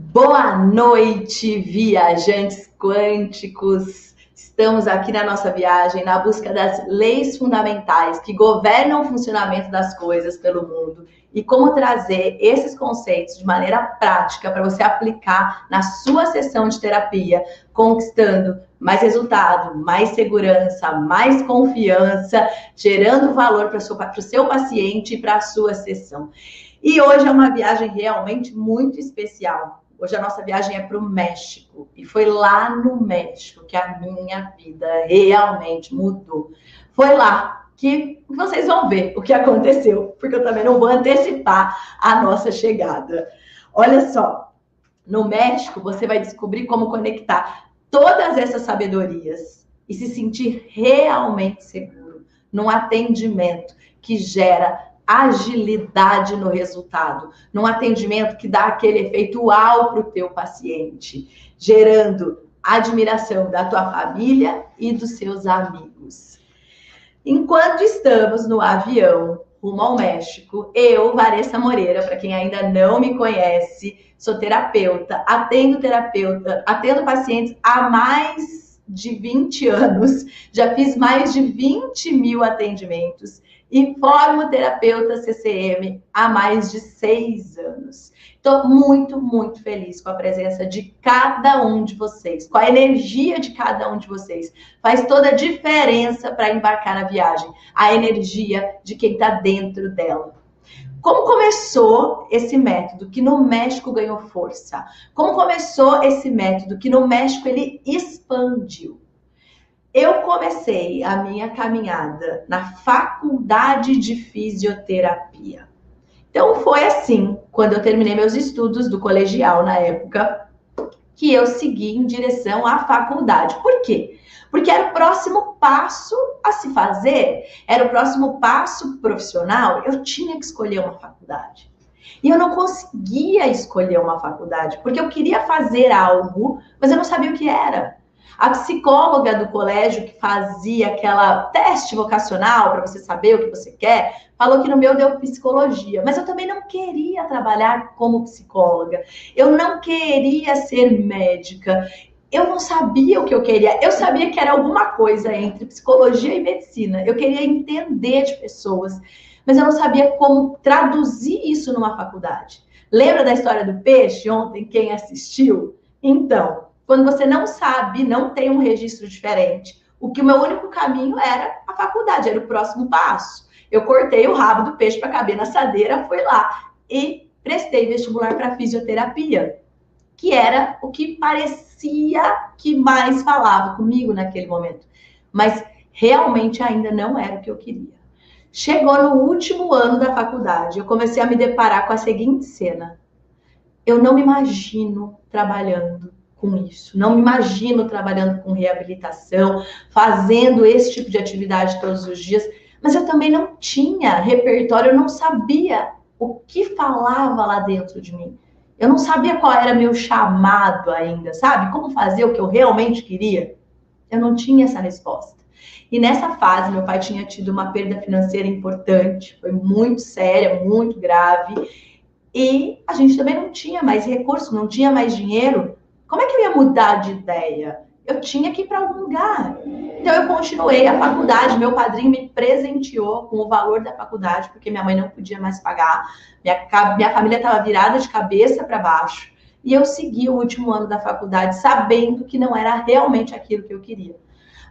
Boa noite, viajantes quânticos! Estamos aqui na nossa viagem na busca das leis fundamentais que governam o funcionamento das coisas pelo mundo e como trazer esses conceitos de maneira prática para você aplicar na sua sessão de terapia, conquistando mais resultado, mais segurança, mais confiança, gerando valor para o seu paciente e para a sua sessão. E hoje é uma viagem realmente muito especial. Hoje a nossa viagem é para o México. E foi lá no México que a minha vida realmente mudou. Foi lá que vocês vão ver o que aconteceu, porque eu também não vou antecipar a nossa chegada. Olha só, no México você vai descobrir como conectar todas essas sabedorias e se sentir realmente seguro num atendimento que gera agilidade no resultado, num atendimento que dá aquele efeito uau para o teu paciente, gerando admiração da tua família e dos seus amigos. Enquanto estamos no avião rumo ao México, eu, Vanessa Moreira, para quem ainda não me conhece, sou terapeuta, atendo pacientes há mais de 20 anos, já fiz mais de 20 mil atendimentos e formo terapeuta CCM há mais de 6 anos. Estou muito, muito feliz com a presença de cada um de vocês, com a energia de cada um de vocês. Faz toda a diferença para embarcar na viagem, a energia de quem está dentro dela. Como começou esse método que no México ganhou força? Como começou esse método que no México ele expandiu? Eu comecei a minha caminhada na faculdade de fisioterapia. Então foi assim, quando eu terminei meus estudos do colegial na época, que eu segui em direção à faculdade. Por quê? Porque era o próximo passo a se fazer, era o próximo passo profissional, eu tinha que escolher uma faculdade. E eu não conseguia escolher uma faculdade, porque eu queria fazer algo, mas eu não sabia o que era. A psicóloga do colégio que fazia aquela teste vocacional para você saber o que você quer, falou que no meu deu psicologia, mas eu também não queria trabalhar como psicóloga, eu não queria ser médica, eu não sabia o que eu queria, eu sabia que era alguma coisa entre psicologia e medicina, eu queria entender de pessoas, mas eu não sabia como traduzir isso numa faculdade. Lembra da história do peixe ontem, quem assistiu? Então, quando você não sabe, não tem um registro diferente, o meu único caminho era a faculdade, era o próximo passo. Eu cortei o rabo do peixe para caber na assadeira, fui lá e prestei vestibular para fisioterapia, que era o que parecia que mais falava comigo naquele momento. Mas realmente ainda não era o que eu queria. Chegou no último ano da faculdade, eu comecei a me deparar com a seguinte cena. Eu não me imagino trabalhando com isso. Não me imagino trabalhando com reabilitação, fazendo esse tipo de atividade todos os dias, mas eu também não tinha repertório, eu não sabia o que falava lá dentro de mim. Eu não sabia qual era meu chamado ainda, sabe? Como fazer o que eu realmente queria. Eu não tinha essa resposta. E nessa fase, meu pai tinha tido uma perda financeira importante, foi muito séria, muito grave, e a gente também não tinha mais recurso, não tinha mais dinheiro. Como é que eu ia mudar de ideia? Eu tinha que ir para algum lugar. Então eu continuei a faculdade, meu padrinho me presenteou com o valor da faculdade, porque minha mãe não podia mais pagar, minha família estava virada de cabeça para baixo, e eu segui o último ano da faculdade sabendo que não era realmente aquilo que eu queria.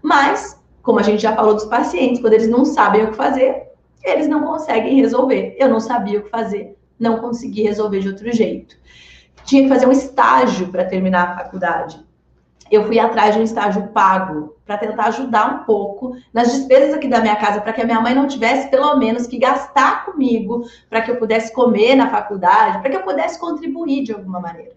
Mas, como a gente já falou dos pacientes, quando eles não sabem o que fazer, eles não conseguem resolver. Eu não sabia o que fazer, não consegui resolver de outro jeito. Tinha que fazer um estágio para terminar a faculdade. Eu fui atrás de um estágio pago para tentar ajudar um pouco nas despesas aqui da minha casa, para que a minha mãe não tivesse pelo menos que gastar comigo, para que eu pudesse comer na faculdade, para que eu pudesse contribuir de alguma maneira.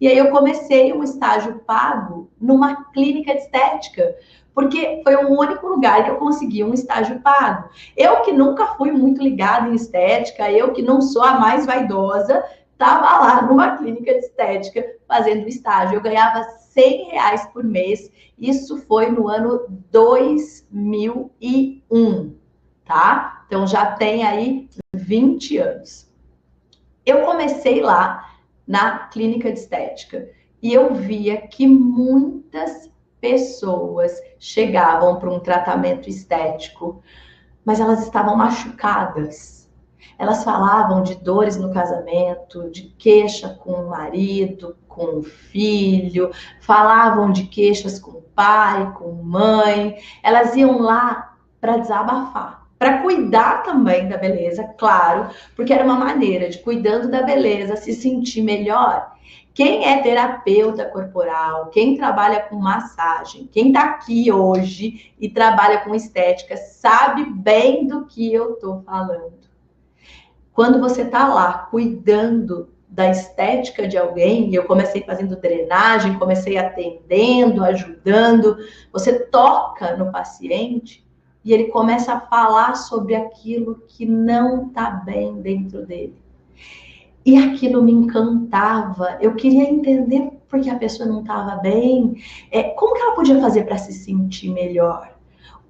E aí eu comecei um estágio pago numa clínica de estética, porque foi o único lugar que eu consegui um estágio pago. Eu que nunca fui muito ligada em estética, eu que não sou a mais vaidosa, estava lá numa clínica de estética fazendo estágio. Eu ganhava R$ 100 por mês. Isso foi no ano 2001, tá? Então já tem aí 20 anos. Eu comecei lá na clínica de estética. E eu via que muitas pessoas chegavam para um tratamento estético, mas elas estavam machucadas. Elas falavam de dores no casamento, de queixa com o marido, com o filho, falavam de queixas com o pai, com a mãe. Elas iam lá para desabafar, para cuidar também da beleza, claro, porque era uma maneira de, cuidando da beleza, se sentir melhor. Quem é terapeuta corporal, quem trabalha com massagem, quem está aqui hoje e trabalha com estética, sabe bem do que eu estou falando. Quando você está lá cuidando da estética de alguém, e eu comecei fazendo drenagem, comecei atendendo, ajudando, você toca no paciente e ele começa a falar sobre aquilo que não está bem dentro dele. E aquilo me encantava. Eu queria entender por que a pessoa não estava bem. Como que ela podia fazer para se sentir melhor?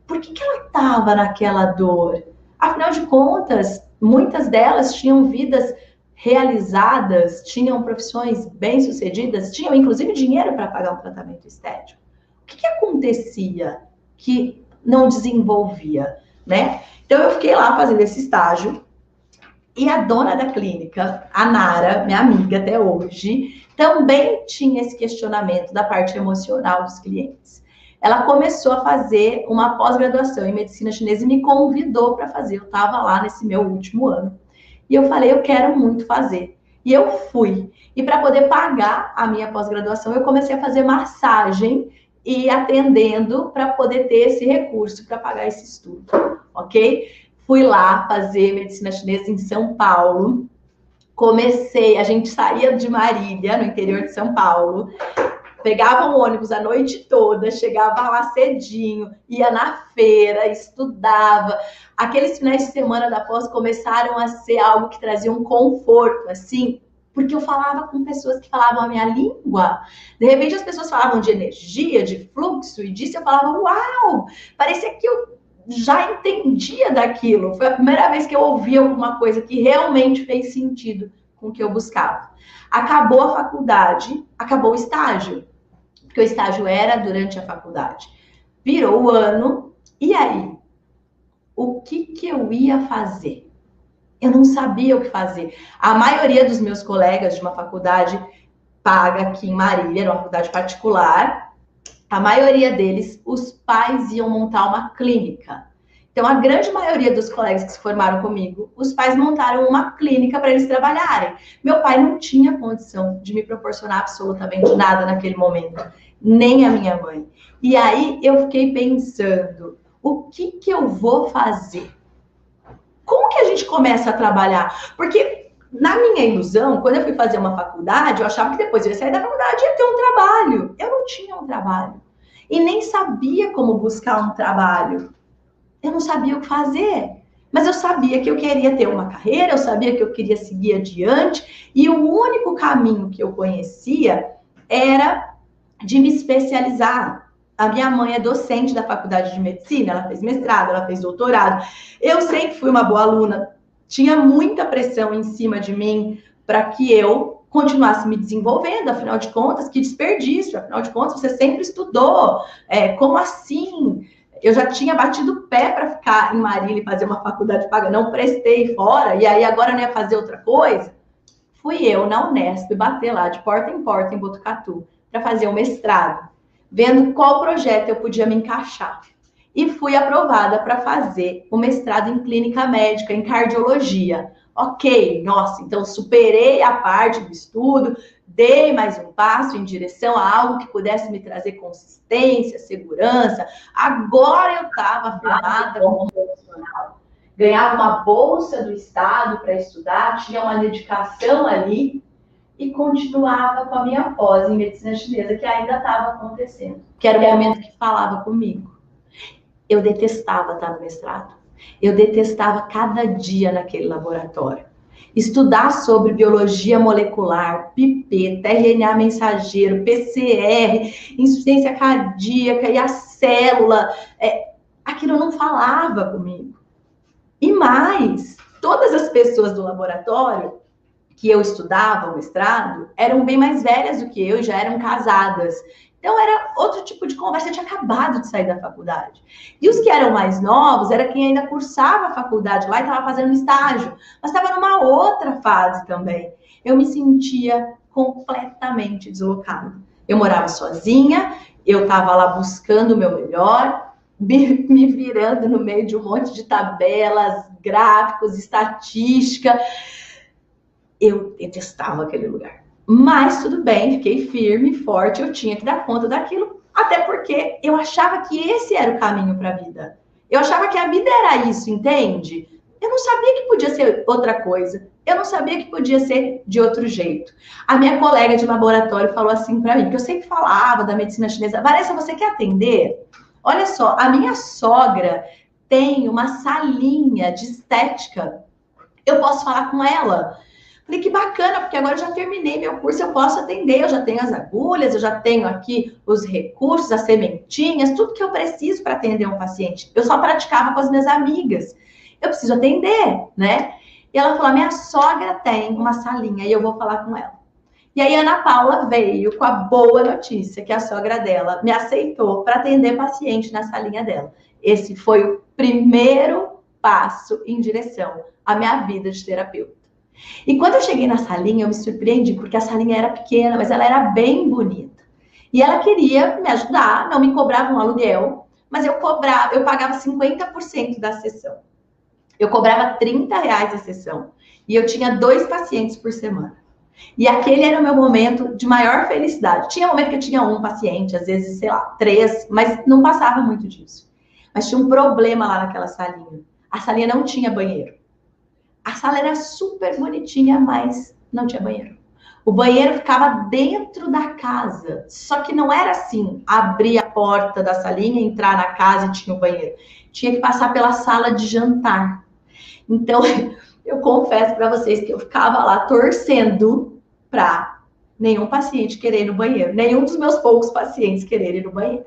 Por que ela estava naquela dor? Afinal de contas, muitas delas tinham vidas realizadas, tinham profissões bem-sucedidas, tinham inclusive dinheiro para pagar um tratamento estético. O que acontecia que não desenvolvia, né? Então eu fiquei lá fazendo esse estágio. E a dona da clínica, a Nara, minha amiga até hoje, também tinha esse questionamento da parte emocional dos clientes. Ela começou a fazer uma pós-graduação em medicina chinesa e me convidou para fazer. Eu estava lá nesse meu último ano. E eu falei, eu quero muito fazer. E eu fui. E para poder pagar a minha pós-graduação, eu comecei a fazer massagem e atendendo para poder ter esse recurso para pagar esse estudo, ok? Fui lá fazer medicina chinesa em São Paulo. Comecei, a gente saía de Marília, no interior de São Paulo, pegava um ônibus a noite toda, chegava lá cedinho, ia na feira, estudava. Aqueles finais de semana da pós começaram a ser algo que trazia um conforto, assim, porque eu falava com pessoas que falavam a minha língua. De repente as pessoas falavam de energia, de fluxo, e disso eu falava, uau, parecia que eu já entendia daquilo. Foi a primeira vez que eu ouvi alguma coisa que realmente fez sentido com o que eu buscava. Acabou a faculdade, acabou o estágio, porque o estágio era durante a faculdade. Virou o ano, e aí? O que eu ia fazer? Eu não sabia o que fazer. A maioria dos meus colegas de uma faculdade paga aqui em Marília, era uma faculdade particular, a maioria deles, os pais iam montar uma clínica. Então, a grande maioria dos colegas que se formaram comigo, os pais montaram uma clínica para eles trabalharem. Meu pai não tinha condição de me proporcionar absolutamente nada naquele momento, nem a minha mãe. E aí, eu fiquei pensando, o que eu vou fazer? Como que a gente começa a trabalhar? Porque na minha ilusão, quando eu fui fazer uma faculdade, eu achava que depois eu ia sair da faculdade e ia ter um trabalho. Eu não tinha um trabalho. E nem sabia como buscar um trabalho. Eu não sabia o que fazer. Mas eu sabia que eu queria ter uma carreira, eu sabia que eu queria seguir adiante. E o único caminho que eu conhecia era de me especializar. A minha mãe é docente da faculdade de medicina, ela fez mestrado, ela fez doutorado. Eu sempre fui uma boa aluna. Tinha muita pressão em cima de mim para que eu continuasse me desenvolvendo, afinal de contas, que desperdício, afinal de contas, você sempre estudou, como assim? Eu já tinha batido o pé para ficar em Marília e fazer uma faculdade paga, não prestei fora, e aí agora não ia fazer outra coisa? Fui eu, na Unesp, bater lá de porta em Botucatu, para fazer um mestrado, vendo qual projeto eu podia me encaixar. E fui aprovada para fazer o mestrado em clínica médica, em cardiologia. Ok, nossa, então superei a parte do estudo, dei mais um passo em direção a algo que pudesse me trazer consistência, segurança. Agora eu estava firmada como profissional. Ganhava uma bolsa do Estado para estudar, tinha uma dedicação ali e continuava com a minha pós em medicina chinesa, que ainda estava acontecendo, que era o momento que falava comigo. Eu detestava estar no mestrado. Eu detestava cada dia naquele laboratório. Estudar sobre biologia molecular, pipeta, RNA mensageiro, PCR, insuficiência cardíaca e a célula, aquilo não falava comigo. E mais, todas as pessoas do laboratório que eu estudava o mestrado eram bem mais velhas do que eu e já eram casadas. Então, era outro tipo de conversa, eu tinha acabado de sair da faculdade. E os que eram mais novos, era quem ainda cursava a faculdade lá e estava fazendo estágio, mas estava numa outra fase também. Eu me sentia completamente deslocada. Eu morava sozinha, eu estava lá buscando o meu melhor, me virando no meio de um monte de tabelas, gráficos, estatística. Eu detestava aquele lugar. Mas tudo bem, fiquei firme, forte, eu tinha que dar conta daquilo, até porque eu achava que esse era o caminho para a vida. Eu achava que a vida era isso, entende? Eu não sabia que podia ser outra coisa. Eu não sabia que podia ser de outro jeito. A minha colega de laboratório falou assim para mim, que eu sempre falava da medicina chinesa. Vanessa, você quer atender? Olha só, a minha sogra tem uma salinha de estética. Eu posso falar com ela? Falei, que bacana, porque agora eu já terminei meu curso, eu posso atender, eu já tenho as agulhas, eu já tenho aqui os recursos, as sementinhas, tudo que eu preciso para atender um paciente. Eu só praticava com as minhas amigas. Eu preciso atender, né? E ela falou, minha sogra tem uma salinha e eu vou falar com ela. E aí a Ana Paula veio com a boa notícia que a sogra dela me aceitou para atender paciente na salinha dela. Esse foi o primeiro passo em direção à minha vida de terapeuta. E quando eu cheguei na salinha, eu me surpreendi, porque a salinha era pequena, mas ela era bem bonita. E ela queria me ajudar, não me cobrava um aluguel, mas eu pagava 50% da sessão. Eu cobrava R$ 30 a sessão. E eu tinha 2 pacientes por semana. E aquele era o meu momento de maior felicidade. Tinha momento que eu tinha 1 paciente, às vezes, sei lá, 3, mas não passava muito disso. Mas tinha um problema lá naquela salinha. A salinha não tinha banheiro. A sala era super bonitinha, mas não tinha banheiro. O banheiro ficava dentro da casa. Só que não era assim, abrir a porta da salinha, entrar na casa e tinha o banheiro. Tinha que passar pela sala de jantar. Então, eu confesso para vocês que eu ficava lá torcendo para nenhum paciente querer ir no banheiro. Nenhum dos meus poucos pacientes querer ir no banheiro.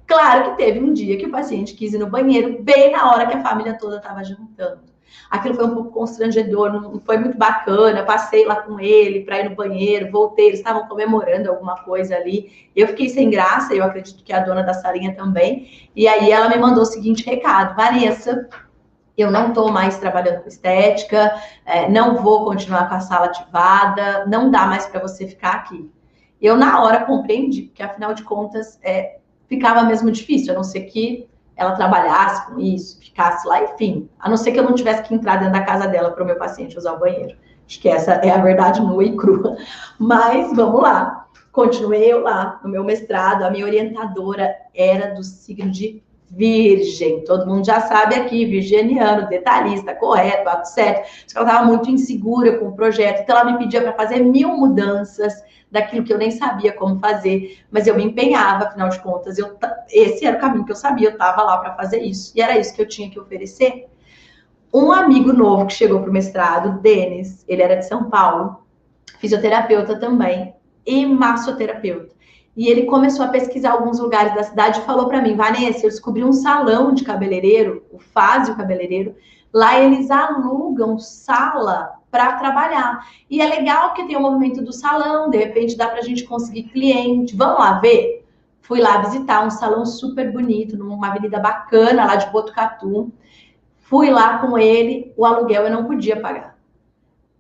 Claro que teve um dia que o paciente quis ir no banheiro, bem na hora que a família toda estava jantando. Aquilo foi um pouco constrangedor, não foi muito bacana. Passei lá com ele para ir no banheiro, voltei, eles estavam comemorando alguma coisa ali. Eu fiquei sem graça, eu acredito que a dona da salinha também. E aí ela me mandou o seguinte recado: Vanessa, eu não estou mais trabalhando com estética, não vou continuar com a sala ativada, não dá mais para você ficar aqui. Eu, na hora, compreendi, porque afinal de contas, ficava mesmo difícil, a não ser que ela trabalhasse com isso, ficasse lá, enfim. A não ser que eu não tivesse que entrar dentro da casa dela para o meu paciente usar o banheiro. Acho que essa é a verdade nua e crua. Mas, vamos lá. Continuei eu lá no meu mestrado. A minha orientadora era do signo de Virgem. Todo mundo já sabe aqui, virginiano, detalhista, correto, ato certo. Ela estava muito insegura com o projeto. Então, ela me pedia para fazer 1000 mudanças daquilo que eu nem sabia como fazer, mas eu me empenhava, afinal de contas, esse era o caminho que eu sabia, eu estava lá para fazer isso, e era isso que eu tinha que oferecer. Um amigo novo que chegou para o mestrado, Denis, ele era de São Paulo, fisioterapeuta também, e massoterapeuta. E ele começou a pesquisar alguns lugares da cidade e falou para mim, Vanessa, eu descobri um salão de cabeleireiro, o Fazio Cabeleireiro, lá eles alugam sala para trabalhar. E é legal porque tem o movimento do salão, de repente dá para a gente conseguir cliente. Vamos lá ver? Fui lá visitar um salão super bonito, numa avenida bacana lá de Botucatu. Fui lá com ele, o aluguel eu não podia pagar.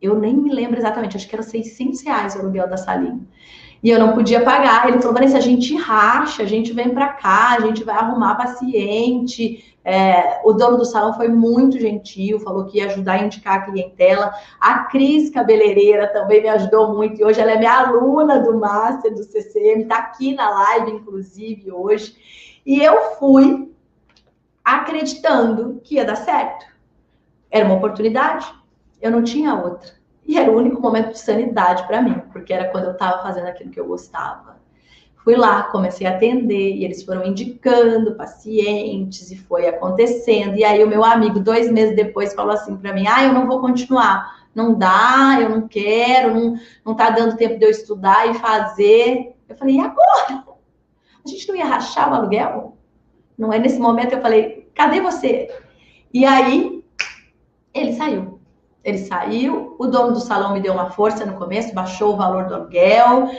Eu nem me lembro exatamente, acho que era R$ 600 o aluguel da salinha. E eu não podia pagar. Ele falou, Vanessa, a gente racha, a gente vem para cá, a gente vai arrumar paciente. O dono do salão foi muito gentil, falou que ia ajudar a indicar a clientela. A Cris cabeleireira também me ajudou muito, e hoje ela é minha aluna do Master do CCM, está aqui na live, inclusive, hoje. E eu fui acreditando que ia dar certo. Era uma oportunidade, eu não tinha outra. E era o único momento de sanidade para mim, porque era quando eu estava fazendo aquilo que eu gostava. Fui lá, comecei a atender, e eles foram indicando pacientes, e foi acontecendo. E aí o meu amigo, 2 meses depois, falou assim para mim, eu não vou continuar. Não dá, eu não quero, não tá dando tempo de eu estudar e fazer. Eu falei, e agora? A gente não ia rachar o aluguel? Não é nesse momento, eu falei, cadê você? E aí, ele saiu. ele saiu, o dono do salão me deu uma força no começo, baixou o valor do aluguel,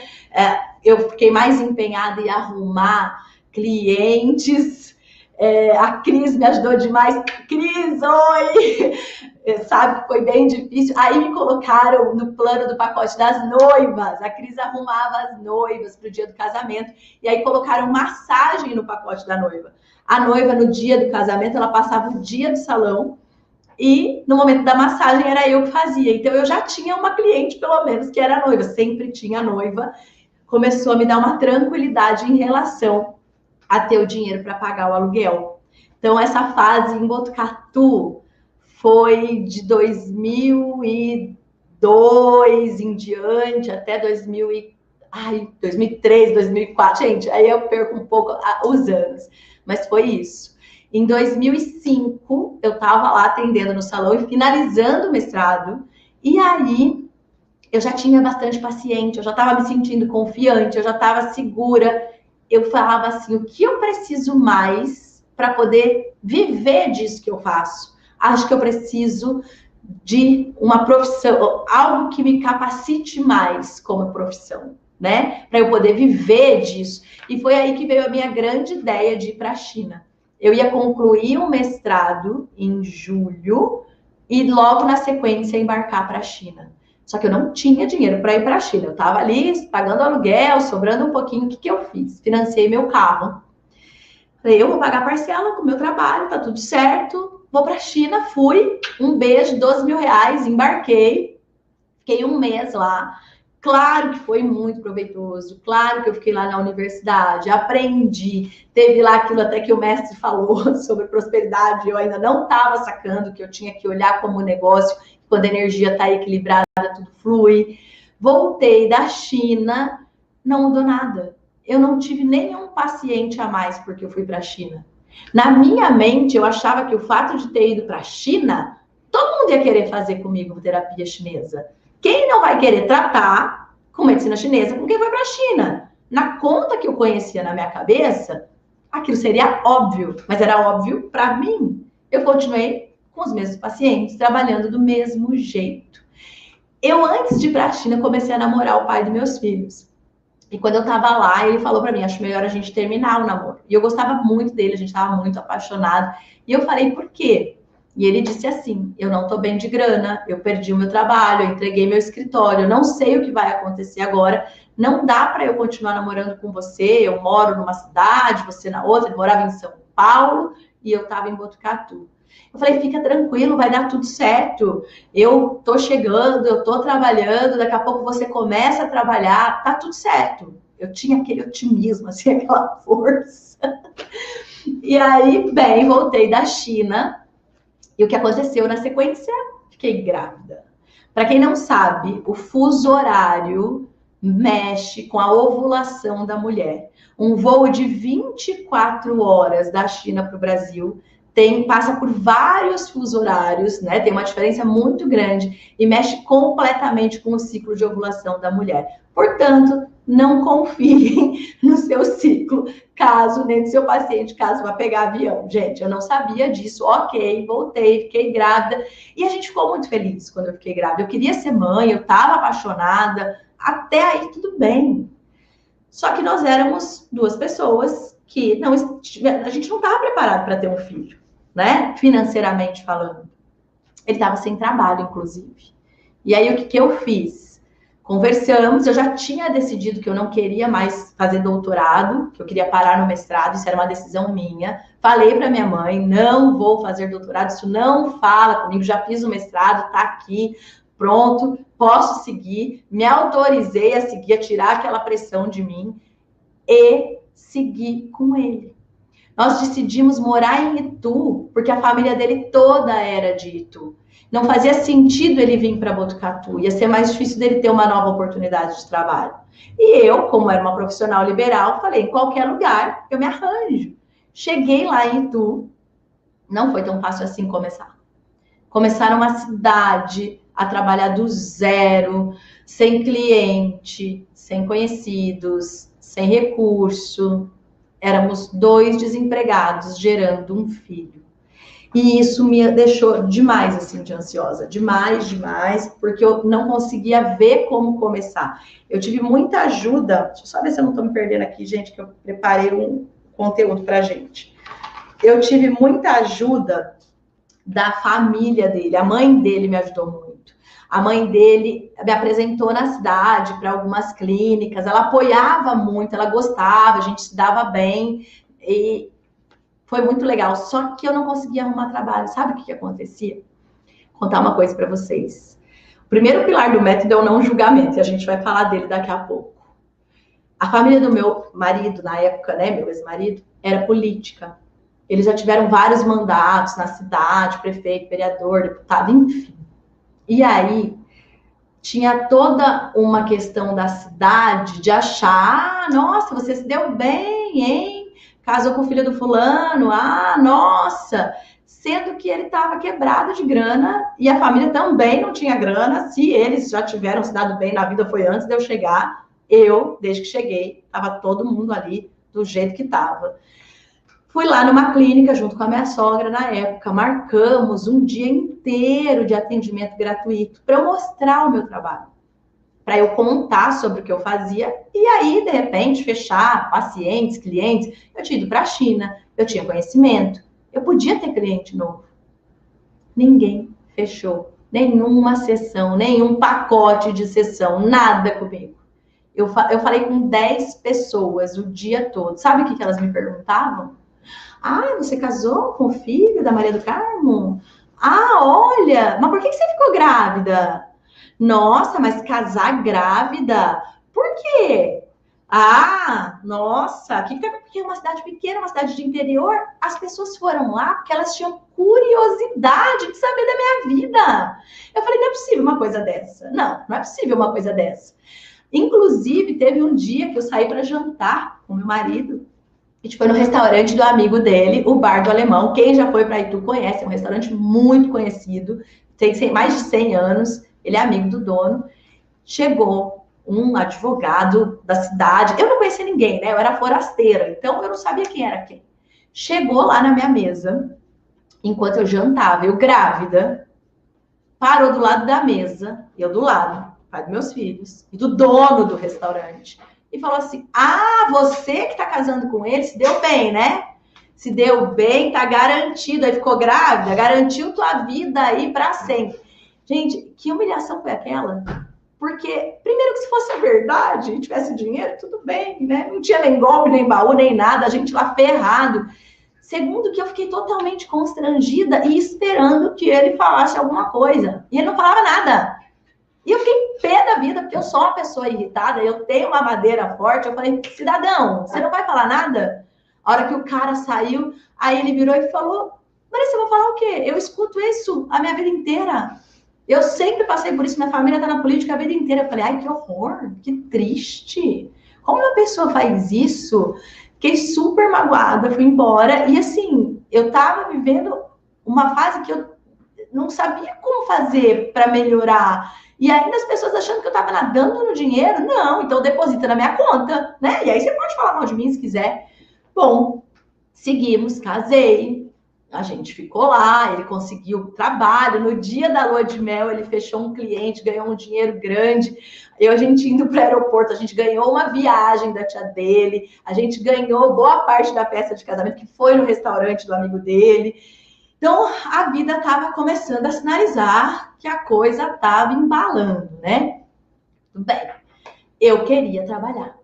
eu fiquei mais empenhada em arrumar clientes, a Cris me ajudou demais. Cris, oi! Sabe que foi bem difícil. Aí me colocaram no plano do pacote das noivas. A Cris arrumava as noivas para o dia do casamento. E aí colocaram massagem no pacote da noiva. A noiva, no dia do casamento, ela passava o dia do salão. E no momento da massagem era eu que fazia. Então eu já tinha uma cliente, pelo menos, que era noiva. Sempre tinha noiva. Começou a me dar uma tranquilidade em relação a ter o dinheiro para pagar o aluguel. Então, essa fase em Botucatu foi de 2002 em diante até 2003, 2004. Gente, aí eu perco um pouco os anos, mas foi isso. Em 2005, eu estava lá atendendo no salão e finalizando o mestrado, e aí eu já tinha bastante paciente, eu já estava me sentindo confiante, eu já estava segura. Eu falava assim, o que eu preciso mais para poder viver disso que eu faço? Acho que eu preciso de uma profissão, algo que me capacite mais como profissão, né? Para eu poder viver disso. E foi aí que veio a minha grande ideia de ir para a China. Eu ia concluir um mestrado em julho e logo na sequência embarcar para a China. Só que eu não tinha dinheiro para ir para a China. Eu estava ali pagando aluguel, sobrando um pouquinho. O que eu fiz? Financei meu carro. Falei, eu vou pagar parcela com o meu trabalho, tá tudo certo. Vou para a China, fui. Um beijo, 12 mil reais, embarquei. Fiquei um mês lá. Claro que foi muito proveitoso. Claro que eu fiquei lá na universidade, aprendi. Teve lá aquilo até que o mestre falou sobre prosperidade. Eu ainda não estava sacando que eu tinha que olhar como negócio. Quando a energia está equilibrada, tudo flui. Voltei da China, não mudou nada. Eu não tive nenhum paciente a mais porque eu fui para a China. Na minha mente, eu achava que o fato de ter ido para a China, todo mundo ia querer fazer comigo terapia chinesa. Quem não vai querer tratar com medicina chinesa com quem foi para a China? Na conta que eu conhecia na minha cabeça, aquilo seria óbvio, mas era óbvio para mim. Eu continuei com os mesmos pacientes, trabalhando do mesmo jeito. Eu, antes de ir para a China, comecei a namorar o pai dos meus filhos. E quando eu tava lá, ele falou para mim, acho melhor a gente terminar o namoro. E eu gostava muito dele, a gente tava muito apaixonado. E eu falei, por quê? E ele disse assim, eu não tô bem de grana, eu perdi o meu trabalho, eu entreguei meu escritório, eu não sei o que vai acontecer agora, não dá para eu continuar namorando com você, eu moro numa cidade, você na outra, ele morava em São Paulo e eu tava em Botucatu. Eu falei, fica tranquilo, vai dar tudo certo. Eu tô chegando, eu tô trabalhando, daqui a pouco você começa a trabalhar, tá tudo certo. Eu tinha aquele otimismo, assim, aquela força. E aí, bem, voltei da China. E o que aconteceu na sequência? Fiquei grávida. Para quem não sabe, o fuso horário mexe com a ovulação da mulher. Um voo de 24 horas da China para o Brasil passa por vários fusos horários, né? Tem uma diferença muito grande e mexe completamente com o ciclo de ovulação da mulher. Portanto, não confiem no seu ciclo, caso nem no seu paciente, caso vá pegar avião. Gente, eu não sabia disso. Ok, voltei, fiquei grávida. E a gente ficou muito feliz quando eu fiquei grávida. Eu queria ser mãe, eu estava apaixonada. Até aí, tudo bem. Só que nós éramos duas pessoas que não, a gente não estava preparado para ter um filho, né? Financeiramente falando. Ele estava sem trabalho, inclusive. E aí, o que eu fiz? Conversamos, eu já tinha decidido que eu não queria mais fazer doutorado, que eu queria parar no mestrado, isso era uma decisão minha. Falei para minha mãe, não vou fazer doutorado, isso não fala comigo, já fiz o mestrado, tá aqui, pronto, posso seguir. Me autorizei a seguir, a tirar aquela pressão de mim e seguir com ele. Nós decidimos morar em Itu, porque a família dele toda era de Itu. Não fazia sentido ele vir para Botucatu, ia ser mais difícil dele ter uma nova oportunidade de trabalho. E eu, como era uma profissional liberal, falei, em qualquer lugar eu me arranjo. Cheguei lá em Itu, não foi tão fácil assim começar. Começar numa cidade a trabalhar do zero, sem cliente, sem conhecidos, sem recurso. Éramos 2 desempregados gerando um filho. E isso me deixou demais, assim, de ansiosa. Demais, porque eu não conseguia ver como começar. Eu tive muita ajuda. Deixa eu só ver se eu não estou me perdendo aqui, gente, que eu preparei um conteúdo pra gente. Eu tive muita ajuda da família dele. A mãe dele me ajudou muito. A mãe dele me apresentou na cidade para algumas clínicas. Ela apoiava muito, ela gostava, a gente se dava bem. E foi muito legal, só que eu não conseguia arrumar trabalho. Sabe o que acontecia? Vou contar uma coisa para vocês. O primeiro pilar do método é o não julgamento, e a gente vai falar dele daqui a pouco. A família do meu marido, na época, né, meu ex-marido, era política. Eles já tiveram vários mandatos na cidade, prefeito, vereador, deputado, enfim. E aí, tinha toda uma questão da cidade de achar, nossa, você se deu bem, hein? Casou com o filho do fulano, nossa, sendo que ele estava quebrado de grana e a família também não tinha grana. Se eles já tiveram se dado bem na vida, foi antes de eu chegar. Eu, desde que cheguei, estava todo mundo ali do jeito que estava. Fui lá numa clínica junto com a minha sogra na época, marcamos um dia inteiro de atendimento gratuito para eu mostrar o meu trabalho, para eu contar sobre o que eu fazia e aí, de repente, fechar pacientes, clientes. Eu tinha ido para a China, eu tinha conhecimento, eu podia ter cliente novo. Ninguém fechou nenhuma sessão, nenhum pacote de sessão, nada comigo. Eu falei com 10 pessoas o dia todo. Sabe o que elas me perguntavam? Você casou com o filho da Maria do Carmo? Olha, mas por que você ficou grávida? Nossa, mas casar grávida? Por quê? Nossa, porque é uma cidade pequena, uma cidade de interior. As pessoas foram lá porque elas tinham curiosidade de saber da minha vida. Eu falei, não é possível uma coisa dessa. Não é possível uma coisa dessa. Inclusive, teve um dia que eu saí para jantar com meu marido. A gente foi no restaurante do amigo dele, o Bar do Alemão. Quem já foi para Itu conhece, é um restaurante muito conhecido, tem mais de 100 anos, ele é amigo do dono. Chegou um advogado da cidade, eu não conhecia ninguém, né? Eu era forasteira, então eu não sabia quem era quem. Chegou lá na minha mesa, enquanto eu jantava, eu grávida, parou do lado da mesa, eu do lado, pai dos meus filhos, e do dono do restaurante. E falou assim, você que tá casando com ele, se deu bem, né? Se deu bem, tá garantido. Aí ficou grávida, garantiu tua vida aí pra sempre. Gente, que humilhação foi aquela? Porque, primeiro que se fosse verdade e tivesse dinheiro, tudo bem, né? Não tinha nem golpe, nem baú, nem nada, a gente lá ferrado. Segundo que eu fiquei totalmente constrangida e esperando que ele falasse alguma coisa. E ele não falava nada. E eu fiquei pé da vida, porque eu sou uma pessoa irritada, eu tenho uma madeira forte. Eu falei, cidadão, você não vai falar nada? A hora que o cara saiu, aí ele virou e falou, Marisa, eu vou falar o quê? Eu escuto isso a minha vida inteira. Eu sempre passei por isso, minha família tá na política a vida inteira. Eu falei, que horror, que triste. Como uma pessoa faz isso? Fiquei super magoada, fui embora. E assim, eu tava vivendo uma fase que eu não sabia como fazer para melhorar. E ainda as pessoas achando que eu tava nadando no dinheiro. Não, então deposita na minha conta, né? E aí você pode falar mal de mim se quiser. Bom, seguimos, casei. A gente ficou lá, ele conseguiu trabalho. No dia da lua de mel, ele fechou um cliente, ganhou um dinheiro grande. A gente indo para o aeroporto, a gente ganhou uma viagem da tia dele. A gente ganhou boa parte da festa de casamento, que foi no restaurante do amigo dele. Então, a vida estava começando a sinalizar que a coisa estava embalando, né? Tudo bem. Eu queria trabalhar.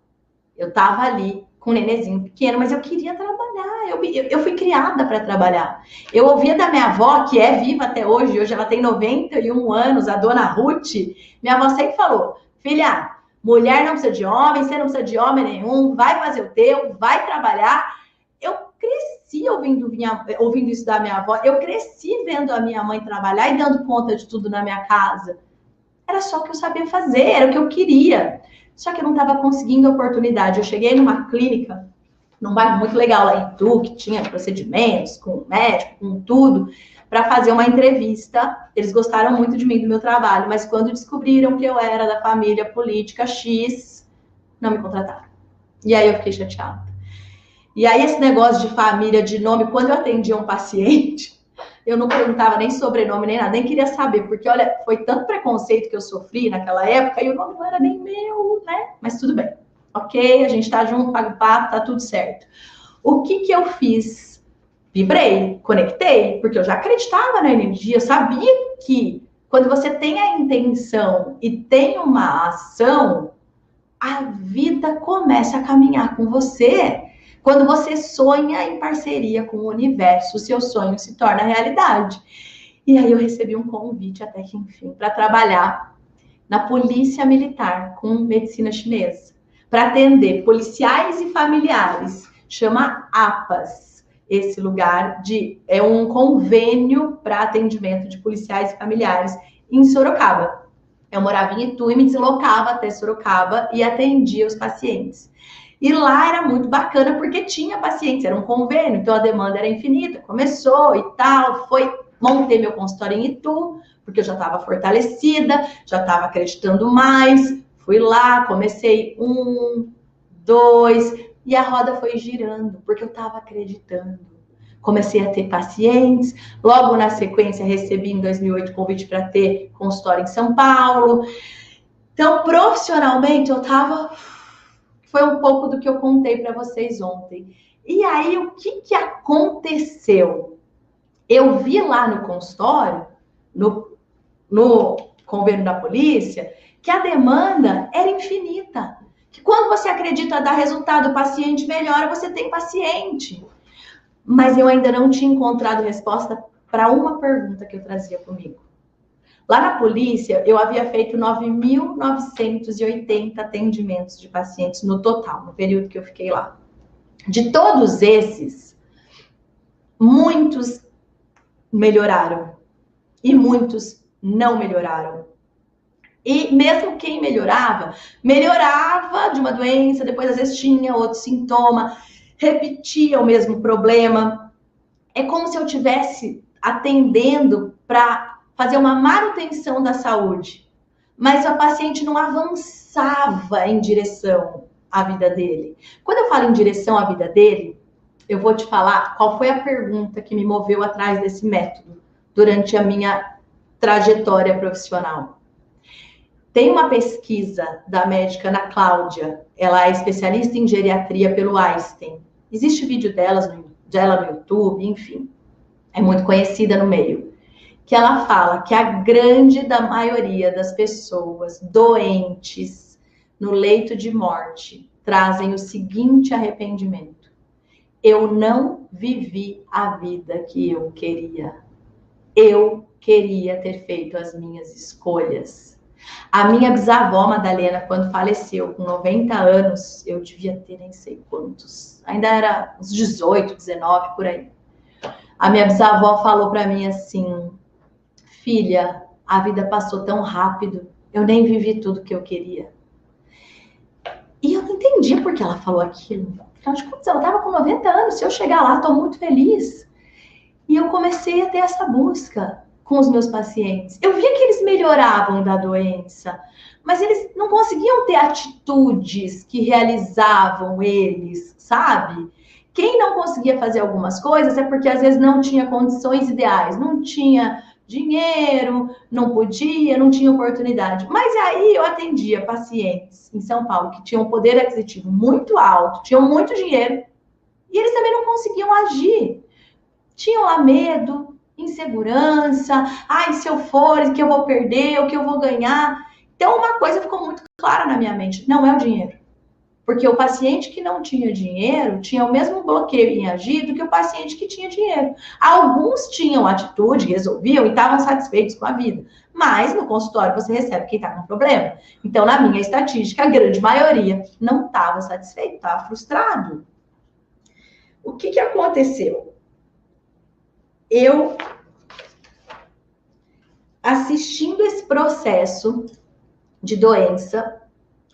Eu estava ali com um nenenzinho pequeno, mas eu queria trabalhar. Eu fui criada para trabalhar. Eu ouvia da minha avó, que é viva até hoje ela tem 91 anos, a dona Ruth. Minha avó sempre falou, filha, mulher não precisa de homem, você não precisa de homem nenhum, vai fazer o teu, vai trabalhar. Eu cresci ouvindo isso da minha avó, eu cresci vendo a minha mãe trabalhar e dando conta de tudo na minha casa. Era só o que eu sabia fazer, era o que eu queria. Só que eu não estava conseguindo oportunidade. Eu cheguei numa clínica, num bairro muito legal lá em Itu, que tinha procedimentos com médico, com tudo, para fazer uma entrevista. Eles gostaram muito de mim, do meu trabalho, mas quando descobriram que eu era da família política X, não me contrataram. E aí eu fiquei chateada. E aí esse negócio de família, de nome, quando eu atendia um paciente, Eu não perguntava nem sobrenome, nem nada, nem queria saber, porque, olha, foi tanto preconceito que eu sofri naquela época, e o nome não era nem meu, né? Mas tudo bem. Ok, a gente tá junto, paga o pato, tá tudo certo. O que que eu fiz? Vibrei, conectei, porque eu já acreditava na energia, eu sabia que quando você tem a intenção e tem uma ação, a vida começa a caminhar com você. Quando você sonha em parceria com o universo, o seu sonho se torna realidade. E aí eu recebi um convite, até que enfim, para trabalhar na polícia militar com medicina chinesa, para atender policiais e familiares. Chama APAS, esse lugar é um convênio para atendimento de policiais e familiares em Sorocaba. Eu morava em Itu e me deslocava até Sorocaba e atendia os pacientes. E lá era muito bacana porque tinha pacientes, era um convênio, então a demanda era infinita. Começou e tal, montei meu consultório em Itu, porque eu já estava fortalecida, já estava acreditando mais. Fui lá, comecei 1, 2, e a roda foi girando, porque eu estava acreditando. Comecei a ter pacientes, logo na sequência recebi em 2008 convite para ter consultório em São Paulo. Então, profissionalmente, eu estava... Foi um pouco do que eu contei para vocês ontem. E aí, o que aconteceu? Eu vi lá no consultório, no convênio da polícia, que a demanda era infinita. Que quando você acredita dar resultado, o paciente melhora, você tem paciente. Mas eu ainda não tinha encontrado resposta para uma pergunta que eu trazia comigo. Lá na polícia, eu havia feito 9.980 atendimentos de pacientes no total, no período que eu fiquei lá. De todos esses, muitos melhoraram e muitos não melhoraram. E mesmo quem melhorava de uma doença, depois às vezes tinha outro sintoma, repetia o mesmo problema. É como se eu estivesse atendendo para fazer uma manutenção da saúde, mas a paciente não avançava em direção à vida dele. Quando eu falo em direção à vida dele, eu vou te falar qual foi a pergunta que me moveu atrás desse método durante a minha trajetória profissional. Tem uma pesquisa da médica Ana Cláudia, ela é especialista em geriatria pelo Einstein. Existe vídeo dela no YouTube, enfim, é muito conhecida no meio. Que ela fala que a grande da maioria das pessoas doentes no leito de morte trazem o seguinte arrependimento: eu não vivi a vida que eu queria. Eu queria ter feito as minhas escolhas. A minha bisavó Madalena, quando faleceu com 90 anos, eu devia ter nem sei quantos, ainda era uns 18, 19 por aí. A minha bisavó falou para mim assim: filha, a vida passou tão rápido, eu nem vivi tudo que eu queria. E eu não entendi por que ela falou aquilo. Afinal de contas, ela estava com 90 anos, se eu chegar lá, estou muito feliz. E eu comecei a ter essa busca com os meus pacientes. Eu via que eles melhoravam da doença, mas eles não conseguiam ter atitudes que realizavam eles, sabe? Quem não conseguia fazer algumas coisas é porque às vezes não tinha condições ideais, não tinha dinheiro, não podia, não tinha oportunidade. Mas aí eu atendia pacientes em São Paulo que tinham um poder aquisitivo muito alto, tinham muito dinheiro, e eles também não conseguiam agir. Tinham lá medo, insegurança, ai, se eu for, o que eu vou perder, o que eu vou ganhar. Então uma coisa ficou muito clara na minha mente: não é o dinheiro. Porque o paciente que não tinha dinheiro tinha o mesmo bloqueio em agir do que o paciente que tinha dinheiro. Alguns tinham atitude, resolviam e estavam satisfeitos com a vida. Mas no consultório você recebe quem está com problema. Então, na minha estatística, a grande maioria não estava satisfeito, estava frustrado. O que aconteceu? Eu, assistindo esse processo de doença,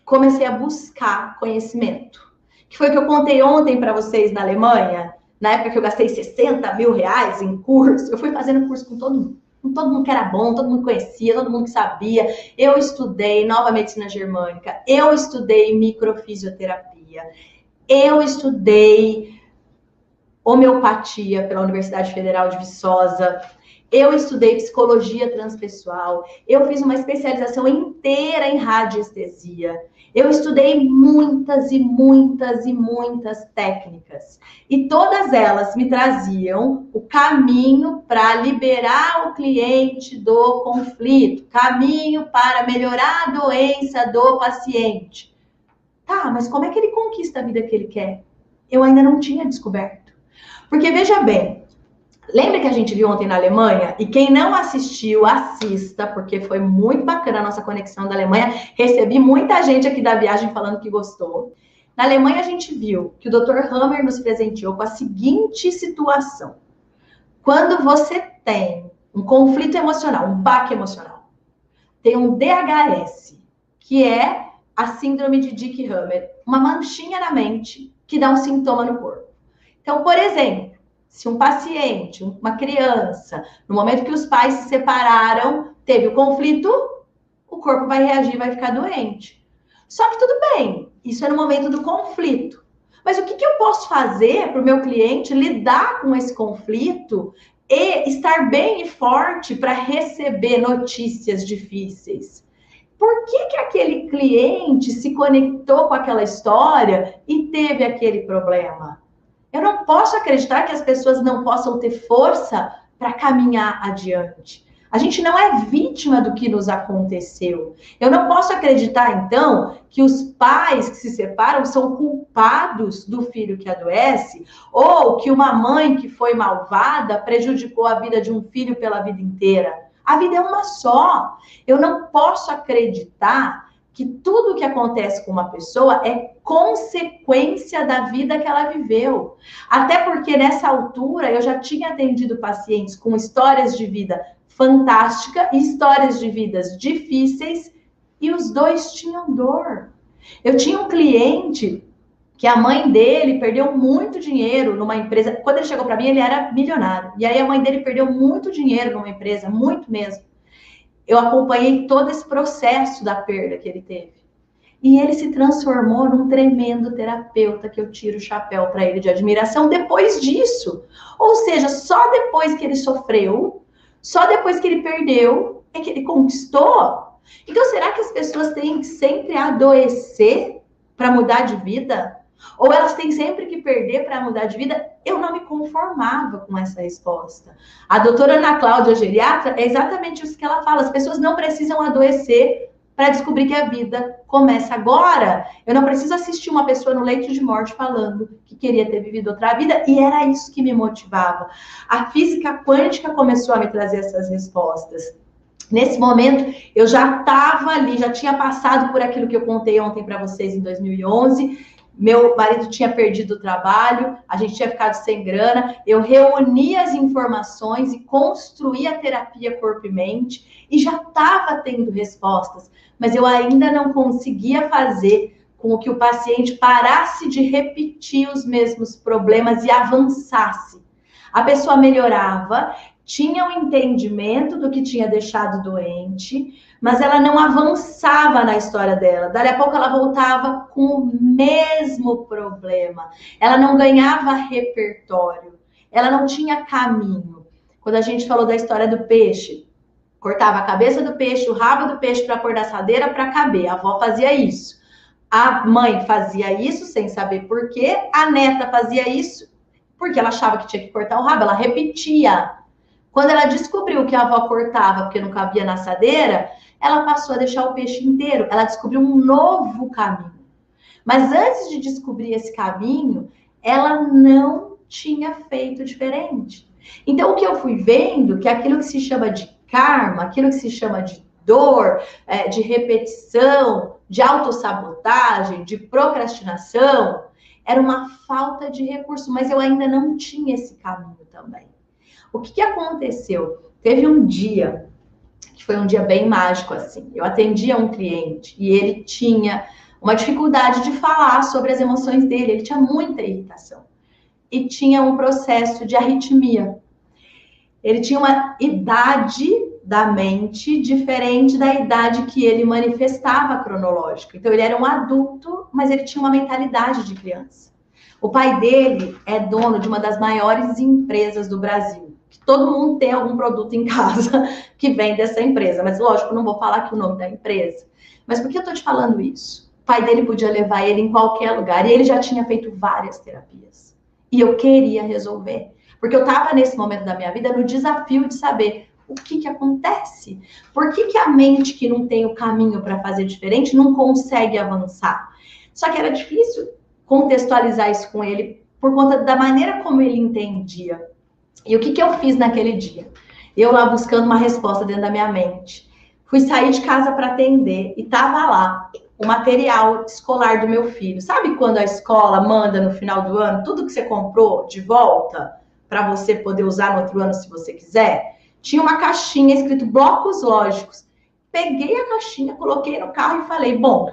comecei a buscar conhecimento. Que foi o que eu contei ontem para vocês na Alemanha, na época que eu gastei 60 mil reais em curso. Eu fui fazendo curso com todo mundo que era bom, todo mundo conhecia, todo mundo que sabia. Eu estudei nova medicina germânica, eu estudei microfisioterapia, eu estudei homeopatia pela Universidade Federal de Viçosa, Eu estudei psicologia transpessoal, eu fiz uma especialização inteira em radiestesia. Eu estudei muitas e muitas e muitas técnicas. E todas elas me traziam o caminho para liberar o cliente do conflito, caminho para melhorar a doença do paciente. Tá, mas como é que ele conquista a vida que ele quer? Eu ainda não tinha descoberto. Porque veja bem, lembra que a gente viu ontem na Alemanha? E quem não assistiu, assista, porque foi muito bacana a nossa conexão da Alemanha. Recebi muita gente aqui da viagem falando que gostou. Na Alemanha a gente viu que o Dr. Hammer nos presenteou com a seguinte situação. Quando você tem um conflito emocional, um baque emocional, tem um DHS, que é a síndrome de Dick Hammer, uma manchinha na mente que dá um sintoma no corpo. Então, por exemplo, se um paciente, uma criança, no momento que os pais se separaram, teve o conflito, o corpo vai reagir, vai ficar doente. Só que tudo bem, isso é no momento do conflito. Mas o que eu posso fazer para o meu cliente lidar com esse conflito e estar bem e forte para receber notícias difíceis? Por que aquele cliente se conectou com aquela história e teve aquele problema? Eu não posso acreditar que as pessoas não possam ter força para caminhar adiante. A gente não é vítima do que nos aconteceu. Eu não posso acreditar, então, que os pais que se separam são culpados do filho que adoece, ou que uma mãe que foi malvada prejudicou a vida de um filho pela vida inteira. A vida é uma só. Eu não posso acreditar que tudo que acontece com uma pessoa é consequência da vida que ela viveu. Até porque nessa altura eu já tinha atendido pacientes com histórias de vida fantástica e histórias de vidas difíceis e os dois tinham dor. Eu tinha um cliente que a mãe dele perdeu muito dinheiro numa empresa. Quando ele chegou para mim, ele era milionário. E aí a mãe dele perdeu muito dinheiro numa empresa, muito mesmo. Eu acompanhei todo esse processo da perda que ele teve. E ele se transformou num tremendo terapeuta que eu tiro o chapéu para ele de admiração depois disso. Ou seja, só depois que ele sofreu, só depois que ele perdeu, é que ele conquistou. Então, será que as pessoas têm que sempre adoecer para mudar de vida? Ou elas têm sempre que perder para mudar de vida? Eu não me conformava com essa resposta. A doutora Ana Cláudia, geriatra, é exatamente isso que ela fala. As pessoas não precisam adoecer para descobrir que a vida começa agora. Eu não preciso assistir uma pessoa no leito de morte falando que queria ter vivido outra vida, e era isso que me motivava. A física quântica começou a me trazer essas respostas. Nesse momento, eu já estava ali, já tinha passado por aquilo que eu contei ontem para vocês em 2011. Meu marido tinha perdido o trabalho, a gente tinha ficado sem grana. Eu reuni as informações e construí a terapia corpo e mente e já estava tendo respostas, mas eu ainda não conseguia fazer com que o paciente parasse de repetir os mesmos problemas e avançasse. A pessoa melhorava, tinha um entendimento do que tinha deixado doente, mas ela não avançava na história dela. Dali a pouco ela voltava com o mesmo problema. Ela não ganhava repertório. Ela não tinha caminho. Quando a gente falou da história do peixe, cortava a cabeça do peixe, o rabo do peixe para pôr na assadeira para caber. A avó fazia isso. A mãe fazia isso sem saber por quê. A neta fazia isso porque ela achava que tinha que cortar o rabo. Ela repetia. Quando ela descobriu que a avó cortava porque não cabia na assadeira, ela passou a deixar o peixe inteiro. Ela descobriu um novo caminho. Mas antes de descobrir esse caminho, ela não tinha feito diferente. Então, o que eu fui vendo, que aquilo que se chama de karma, aquilo que se chama de dor, de repetição, de autossabotagem, de procrastinação, era uma falta de recurso, mas eu ainda não tinha esse caminho também. O que aconteceu? Teve um dia, que foi um dia bem mágico, assim. Eu atendia um cliente e ele tinha uma dificuldade de falar sobre as emoções dele. Ele tinha muita irritação e tinha um processo de arritmia. Ele tinha uma idade da mente diferente da idade que ele manifestava cronológica. Então, ele era um adulto, mas ele tinha uma mentalidade de criança. O pai dele é dono de uma das maiores empresas do Brasil, que todo mundo tem algum produto em casa que vem dessa empresa. Mas, lógico, não vou falar aqui o nome da empresa. Mas por que eu tô te falando isso? O pai dele podia levar ele em qualquer lugar. E ele já tinha feito várias terapias. E eu queria resolver. Porque eu estava nesse momento da minha vida no desafio de saber o que acontece. Por que a mente que não tem o caminho para fazer diferente não consegue avançar? Só que era difícil contextualizar isso com ele por conta da maneira como ele entendia. E o que eu fiz naquele dia? Eu lá buscando uma resposta dentro da minha mente. Fui sair de casa para atender e tava lá o material escolar do meu filho. Sabe quando a escola manda no final do ano tudo que você comprou de volta para você poder usar no outro ano se você quiser? Tinha uma caixinha escrito blocos lógicos. Peguei a caixinha, coloquei no carro e falei, bom,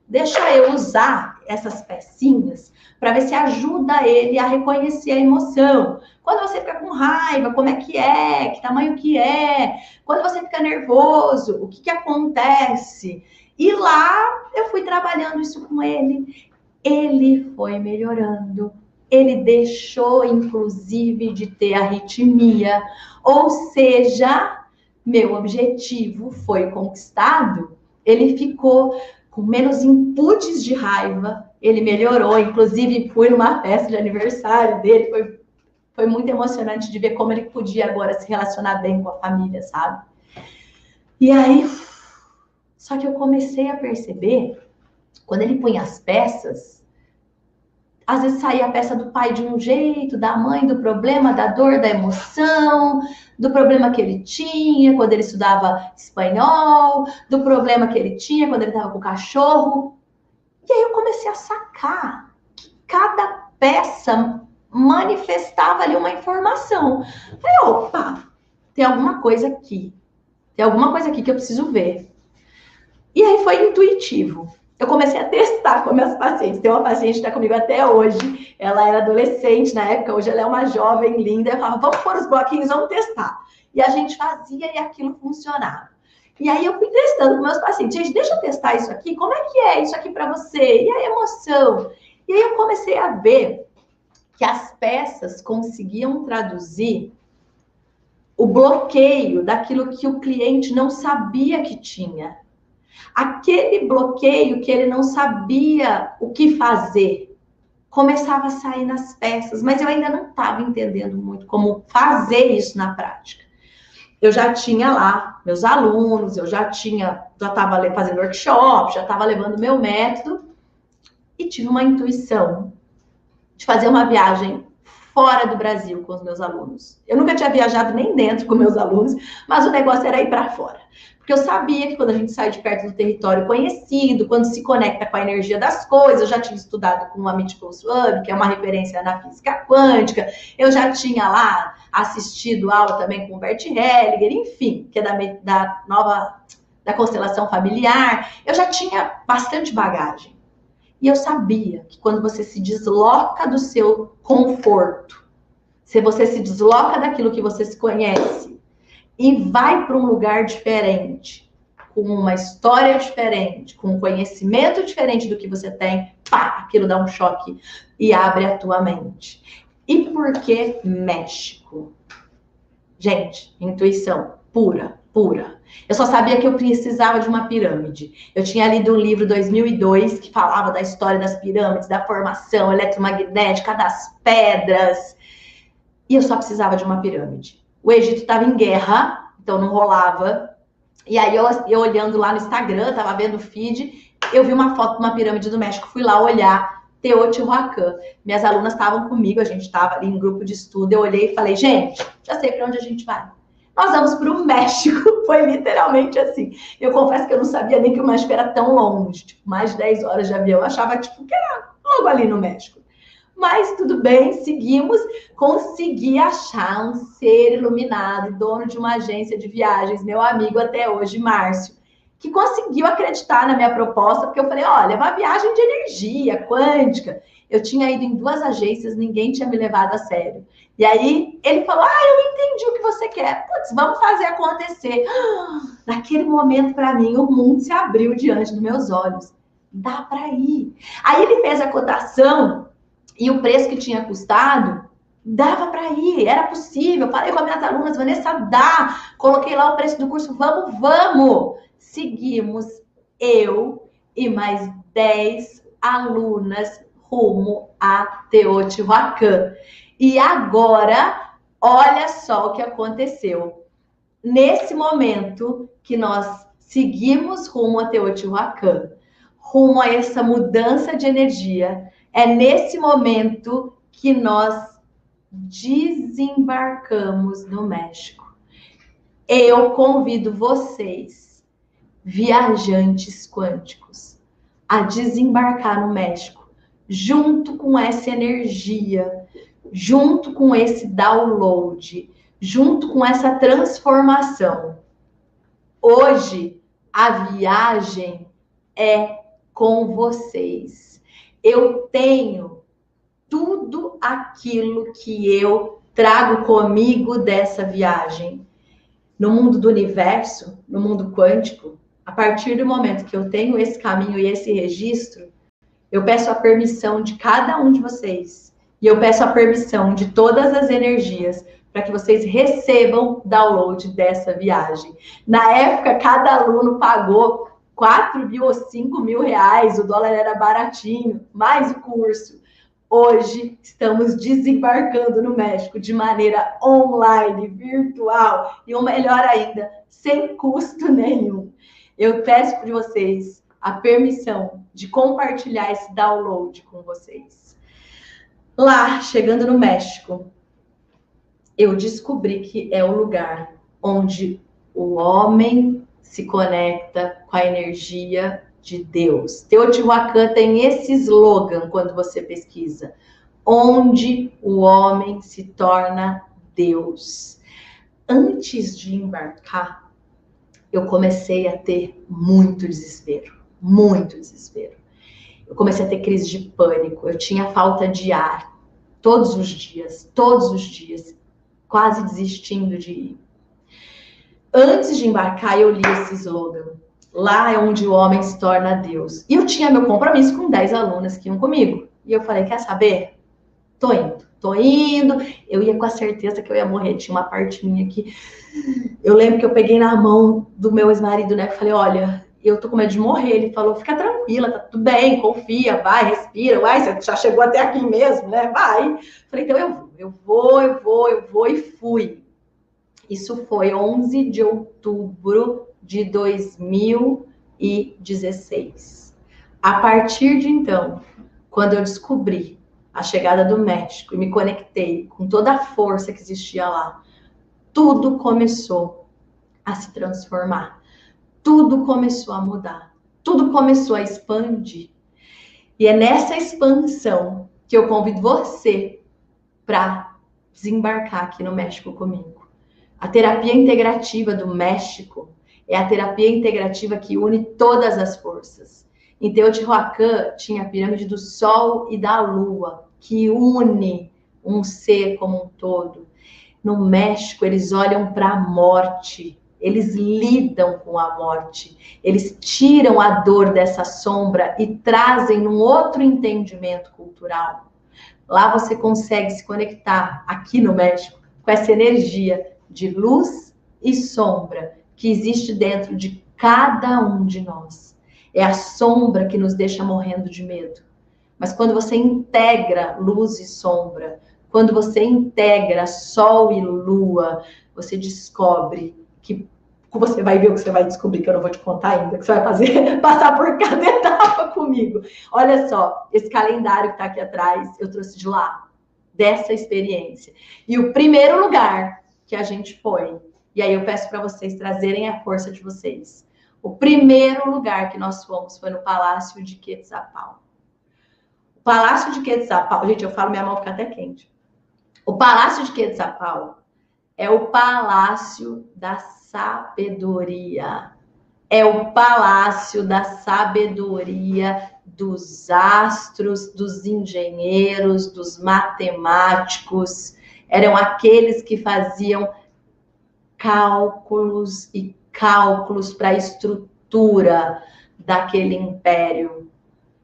deixa eu usar essas pecinhas para ver se ajuda ele a reconhecer a emoção. Quando você fica com raiva, como é? Que tamanho que é? Quando você fica nervoso, o que acontece? E lá eu fui trabalhando isso com ele. Ele foi melhorando. Ele deixou, inclusive, de ter arritmia. Ou seja, meu objetivo foi conquistado. Ele ficou com menos inputs de raiva, ele melhorou, inclusive fui numa festa de aniversário dele, foi muito emocionante de ver como ele podia agora se relacionar bem com a família, sabe? E aí, só que eu comecei a perceber, quando ele punha as peças, às vezes saía a peça do pai de um jeito, da mãe do problema, da dor, da emoção, do problema que ele tinha quando ele estudava espanhol, do problema que ele tinha quando ele estava com o cachorro. E aí eu comecei a sacar que cada peça manifestava ali uma informação. Falei, opa, tem alguma coisa aqui. Tem alguma coisa aqui que eu preciso ver. E aí foi intuitivo. Eu comecei a testar com minhas pacientes. Tem uma paciente que está comigo até hoje. Ela era adolescente na época, hoje ela é uma jovem linda. Eu falava, vamos pôr os bloquinhos, vamos testar. E a gente fazia e aquilo funcionava. E aí eu fui testando com meus pacientes. Gente, deixa eu testar isso aqui. Como é que é isso aqui para você? E a emoção? E aí eu comecei a ver que as peças conseguiam traduzir o bloqueio daquilo que o cliente não sabia que tinha. Aquele bloqueio que ele não sabia o que fazer, começava a sair nas peças, mas eu ainda não estava entendendo muito como fazer isso na prática. Eu já tinha lá meus alunos, eu já estava fazendo workshop, já estava levando meu método e tive uma intuição de fazer uma viagem fora do Brasil com os meus alunos. Eu nunca tinha viajado nem dentro com meus alunos, mas o negócio era ir para fora. Porque eu sabia que quando a gente sai de perto do território conhecido, quando se conecta com a energia das coisas, eu já tinha estudado com o Amit Goswami, que é uma referência na física quântica, eu já tinha lá assistido aula também com o Bert Hellinger, enfim, que é da constelação familiar, eu já tinha bastante bagagem. E eu sabia que quando você se desloca do seu conforto, se você se desloca daquilo que você se conhece, e vai para um lugar diferente, com uma história diferente, com um conhecimento diferente do que você tem, pá, aquilo dá um choque e abre a tua mente. E por que México? Gente, intuição pura, pura. Eu só sabia que eu precisava de uma pirâmide. Eu tinha lido um livro 2002 que falava da história das pirâmides, da formação eletromagnética, das pedras. E eu só precisava de uma pirâmide. O Egito estava em guerra, então não rolava. E aí eu olhando lá no Instagram, estava vendo o feed, eu vi uma foto de uma pirâmide do México, fui lá olhar, Teotihuacan. Minhas alunas estavam comigo, a gente estava ali em grupo de estudo, eu olhei e falei, gente, já sei para onde a gente vai. Nós vamos para o México, foi literalmente assim. Eu confesso que eu não sabia nem que o México era tão longe, tipo, mais de 10 horas de avião, eu achava tipo, que era logo ali no México. Mas tudo bem, seguimos, consegui achar um ser iluminado, dono de uma agência de viagens, meu amigo até hoje, Márcio, que conseguiu acreditar na minha proposta, porque eu falei, olha, é uma viagem de energia quântica. Eu tinha ido em 2 agências, ninguém tinha me levado a sério. E aí ele falou, eu entendi o que você quer. Putz, vamos fazer acontecer. Naquele momento, para mim, o mundo se abriu diante dos meus olhos. Dá para ir. Aí ele fez a cotação. E o preço que tinha custado Dava para ir, era possível. Falei com as minhas alunas, Vanessa, dá. Coloquei lá o preço do curso, vamos. Seguimos, eu e mais 10 alunas rumo a Teotihuacan. E agora, olha só o que aconteceu. Nesse momento que nós seguimos rumo a Teotihuacan, rumo a essa mudança de energia, é nesse momento que nós desembarcamos no México. Eu convido vocês, viajantes quânticos, a desembarcar no México, junto com essa energia, junto com esse download, junto com essa transformação. Hoje, a viagem é com vocês. Eu tenho tudo aquilo que eu trago comigo dessa viagem. No mundo do universo, no mundo quântico, a partir do momento que eu tenho esse caminho e esse registro, eu peço a permissão de cada um de vocês. E eu peço a permissão de todas as energias para que vocês recebam download dessa viagem. Na época, cada aluno pagou 4 mil ou 5 mil reais, o dólar era baratinho, mais o curso. Hoje, estamos desembarcando no México de maneira online, virtual e, o melhor ainda, sem custo nenhum. Eu peço para vocês a permissão de compartilhar esse download com vocês. Lá, chegando no México, eu descobri que é o lugar onde o homem se conecta com a energia de Deus. Teotihuacan tem esse slogan quando você pesquisa, onde o homem se torna Deus. Antes de embarcar, eu comecei a ter muito desespero. Eu comecei a ter crise de pânico, eu tinha falta de ar todos os dias, quase desistindo de ir. Antes de embarcar, eu li esse slogan. Lá é onde o homem se torna Deus. E eu tinha meu compromisso com 10 alunas que iam comigo. E eu falei, quer saber? Tô indo. Eu ia com a certeza que eu ia morrer. Tinha uma parte minha que... Eu lembro que eu peguei na mão do meu ex-marido, né? Eu falei, olha, eu tô com medo de morrer. Ele falou, fica tranquila, tá tudo bem, confia, vai, respira. Vai, você já chegou até aqui mesmo, né? Vai. Falei, então eu vou e fui. Isso foi 11 de outubro de 2016. A partir de então, quando eu descobri a chegada do México e me conectei com toda a força que existia lá, tudo começou a se transformar. Tudo começou a mudar. Tudo começou a expandir. E é nessa expansão que eu convido você para desembarcar aqui no México comigo. A terapia integrativa do México é a terapia integrativa que une todas as forças. Em Teotihuacan tinha a pirâmide do Sol e da Lua, que une um ser como um todo. No México, eles olham para a morte, eles lidam com a morte, eles tiram a dor dessa sombra e trazem um outro entendimento cultural. Lá você consegue se conectar, aqui no México, com essa energia de luz e sombra que existe dentro de cada um de nós. É a sombra que nos deixa morrendo de medo. Mas quando você integra luz e sombra, quando você integra sol e lua, você descobre que você vai ver o que você vai descobrir, que eu não vou te contar ainda, que você vai fazer, passar por cada etapa comigo. Olha só, esse calendário que está aqui atrás, eu trouxe de lá, dessa experiência. E o primeiro lugar que a gente foi, e aí eu peço para vocês trazerem a força de vocês. O primeiro lugar que nós fomos foi no Palácio de Quetzalcoatl. O Palácio de Quetzalcoatl, gente, eu falo, minha mão fica até quente. O Palácio de Quetzalcoatl é o Palácio da Sabedoria. É o Palácio da Sabedoria dos astros, dos engenheiros, dos matemáticos. Eram aqueles que faziam cálculos e cálculos para a estrutura daquele império.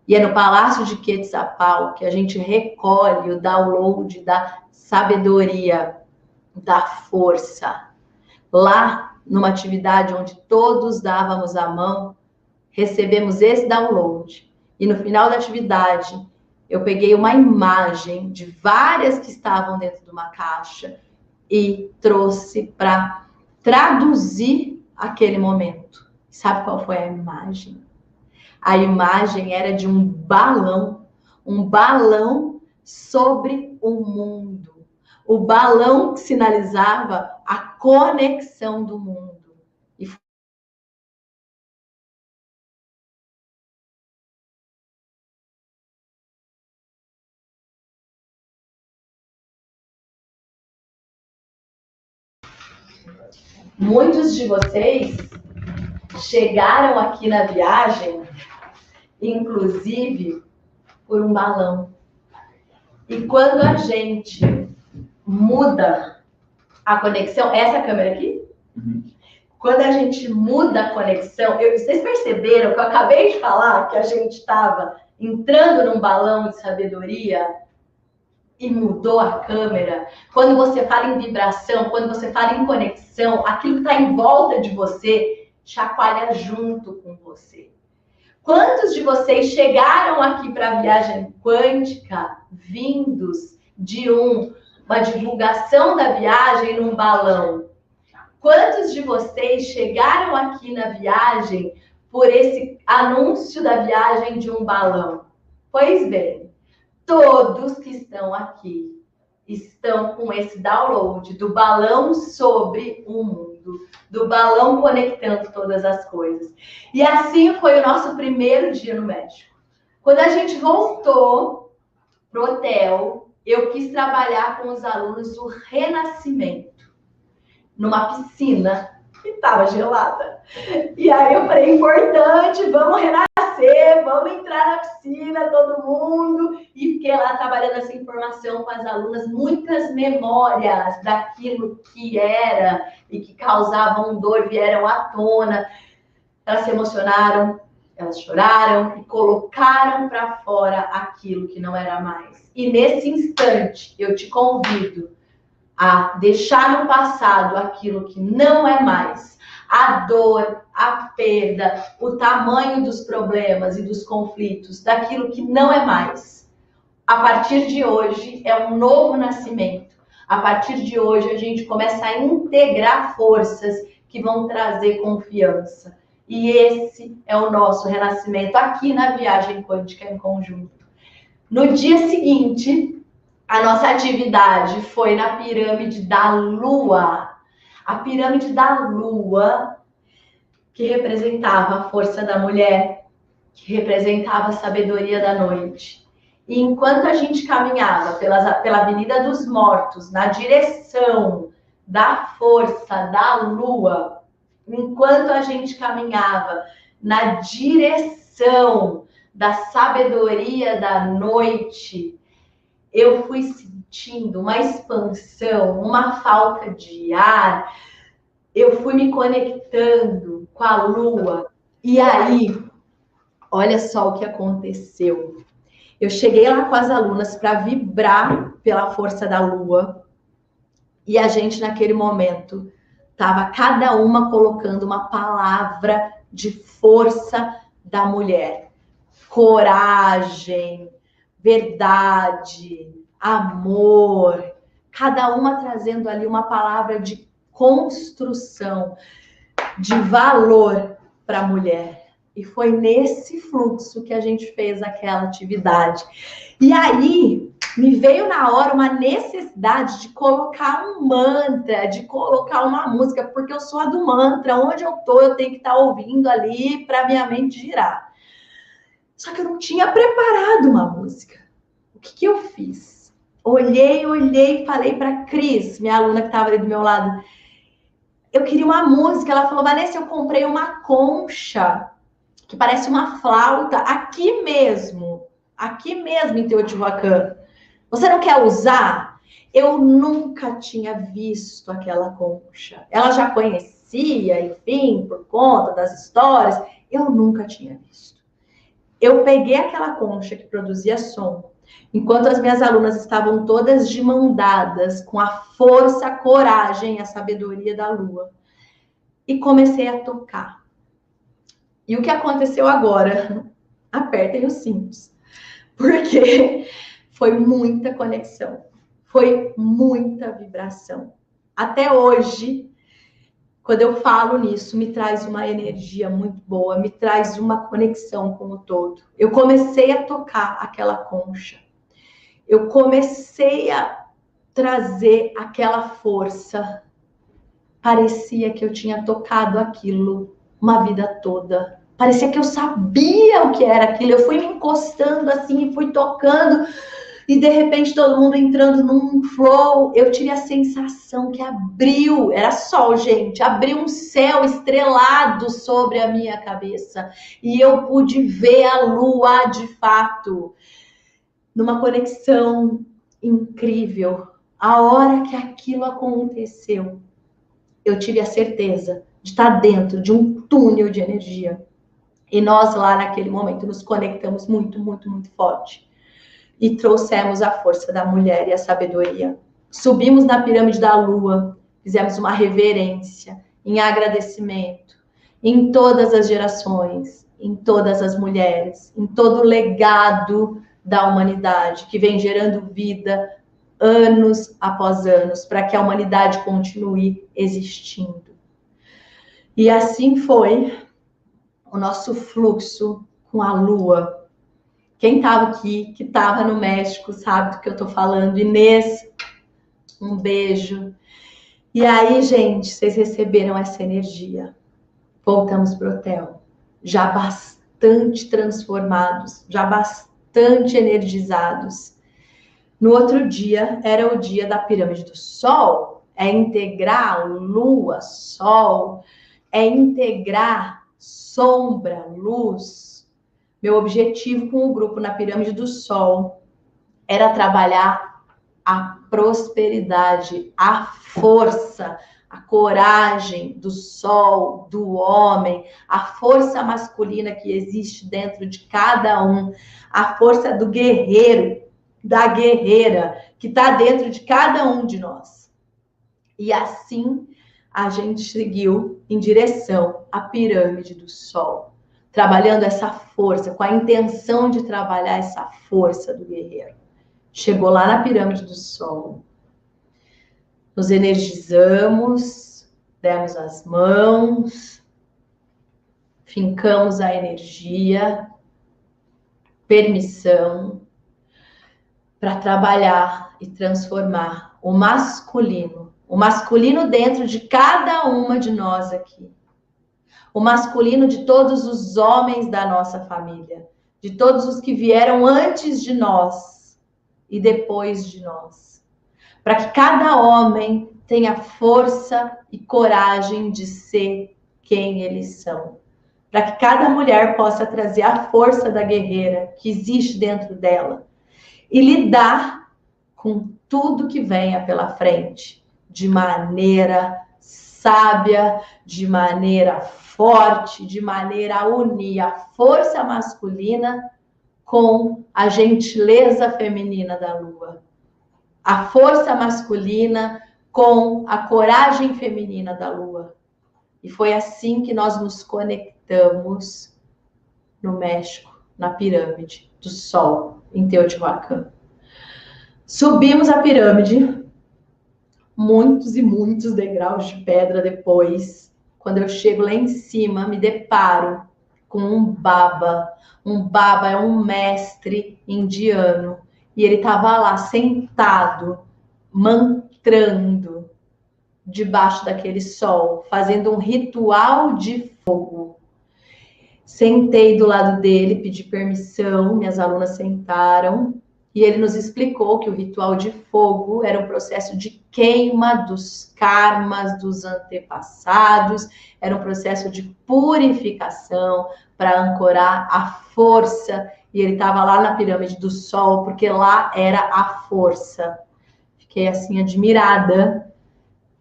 E é no Palácio de Quetzalcoatl que a gente recolhe o download da sabedoria da força. Lá, numa atividade onde todos dávamos a mão, recebemos esse download. E no final da atividade, eu peguei uma imagem de várias que estavam dentro de uma caixa e trouxe para traduzir aquele momento. Sabe qual foi a imagem? A imagem era de um balão sobre o mundo. O balão que sinalizava a conexão do mundo. Muitos de vocês chegaram aqui na viagem, inclusive, por um balão. E quando a gente muda a conexão, essa câmera aqui? Quando a gente muda a conexão, vocês perceberam que eu acabei de falar que a gente estava entrando num balão de sabedoria e mudou a câmera? Quando você fala em vibração, quando você fala em conexão, aquilo que está em volta de você chacoalha junto com você. Quantos de vocês chegaram aqui para a viagem quântica vindos de uma divulgação da viagem num balão? Quantos de vocês chegaram aqui na viagem por esse anúncio da viagem de um balão? Pois bem, todos que estão aqui estão com esse download do balão sobre o mundo, do balão conectando todas as coisas. E assim foi o nosso primeiro dia no México. Quando a gente voltou pro hotel, eu quis trabalhar com os alunos o renascimento numa piscina que estava gelada. E aí eu falei, importante, vamos renascer, vamos entrar na piscina, todo mundo. E fiquei lá trabalhando essa informação com as alunas, muitas memórias daquilo que era e que causavam dor vieram à tona. Elas se emocionaram, elas choraram e colocaram para fora aquilo que não era mais. E nesse instante, eu te convido a deixar no passado aquilo que não é mais. A dor, a perda, o tamanho dos problemas e dos conflitos, daquilo que não é mais. A partir de hoje é um novo nascimento. A partir de hoje a gente começa a integrar forças que vão trazer confiança. E esse é o nosso renascimento aqui na Viagem Quântica em Conjunto. No dia seguinte, a nossa atividade foi na pirâmide da Lua. A pirâmide da Lua, que representava a força da mulher, que representava a sabedoria da noite. E enquanto a gente caminhava pela Avenida dos Mortos, na direção da força da Lua, enquanto a gente caminhava na direção da sabedoria da noite, eu fui sentindo uma expansão, uma falta de ar. Eu fui me conectando com a Lua. E aí, olha só o que aconteceu. Eu cheguei lá com as alunas para vibrar pela força da Lua. E a gente, naquele momento, estava cada uma colocando uma palavra de força da mulher. Coragem, verdade, amor, cada uma trazendo ali uma palavra de construção, de valor para a mulher. E foi nesse fluxo que a gente fez aquela atividade. E aí, me veio na hora uma necessidade de colocar um mantra, de colocar uma música, porque eu sou a do mantra. Onde eu tô, eu tenho que estar ouvindo ali para minha mente girar. Só que eu não tinha preparado uma música. O que eu fiz? Olhei e falei para Cris, minha aluna que estava ali do meu lado. Eu queria uma música. Ela falou, Vanessa, eu comprei uma concha que parece uma flauta aqui mesmo em Teotihuacan. Você não quer usar? Eu nunca tinha visto aquela concha. Ela já conhecia, enfim, por conta das histórias. Eu nunca tinha visto. Eu peguei aquela concha que produzia som, enquanto as minhas alunas estavam todas de mão dadas, com a força, a coragem, a sabedoria da lua, e comecei a tocar. E o que aconteceu agora? Apertem os cintos, porque foi muita conexão, foi muita vibração. Até hoje, quando eu falo nisso, me traz uma energia muito boa, me traz uma conexão com o todo. Eu comecei a tocar aquela concha, eu comecei a trazer aquela força. Parecia que eu tinha tocado aquilo uma vida toda. Parecia que eu sabia o que era aquilo. Eu fui me encostando assim e fui tocando. E de repente todo mundo entrando num flow. Eu tive a sensação que abriu. Era sol, gente. Abriu um céu estrelado sobre a minha cabeça. E eu pude ver a lua de fato. Numa conexão incrível. A hora que aquilo aconteceu, eu tive a certeza de estar dentro de um túnel de energia. E nós lá naquele momento nos conectamos muito, muito, muito forte. E trouxemos a força da mulher e a sabedoria. Subimos na pirâmide da lua, fizemos uma reverência em agradecimento em todas as gerações, em todas as mulheres, em todo o legado da humanidade que vem gerando vida anos após anos, para que a humanidade continue existindo. E assim foi o nosso fluxo com a Lua. Quem estava aqui, que estava no México, sabe do que eu estou falando. Inês, um beijo. E aí, gente, vocês receberam essa energia. Voltamos para o hotel, já bastante transformados, já bastante energizados. No outro dia, era o dia da pirâmide do Sol. É integrar lua, sol, é integrar sombra, luz. Meu objetivo com o grupo na pirâmide do Sol era trabalhar a prosperidade, a força, a coragem do sol, do homem, a força masculina que existe dentro de cada um, a força do guerreiro, da guerreira que está dentro de cada um de nós. E assim a gente seguiu em direção à pirâmide do Sol, trabalhando essa força, com a intenção de trabalhar essa força do guerreiro. Chegou lá na pirâmide do Sol, nos energizamos, demos as mãos, fincamos a energia, permissão, para trabalhar e transformar o masculino dentro de cada uma de nós aqui, o masculino de todos os homens da nossa família, de todos os que vieram antes de nós e depois de nós, para que cada homem tenha força e coragem de ser quem eles são, para que cada mulher possa trazer a força da guerreira que existe dentro dela e lidar com tudo que venha pela frente, de maneira sábia, de maneira forte, de maneira a unir a força masculina com a gentileza feminina da lua, a força masculina com a coragem feminina da lua. E foi assim que nós nos conectamos no México, na pirâmide do Sol, em Teotihuacan. Subimos a pirâmide, muitos e muitos degraus de pedra depois. Quando eu chego lá em cima, me deparo com um Baba. Um Baba é um mestre indiano. E ele estava lá sentado, mantrando, debaixo daquele sol, fazendo um ritual de fogo. Sentei do lado dele, pedi permissão, minhas alunas sentaram. E ele nos explicou que o ritual de fogo era um processo de queima dos karmas dos antepassados, era um processo de purificação para ancorar a força. E ele estava lá na pirâmide do Sol, porque lá era a força. Fiquei assim admirada,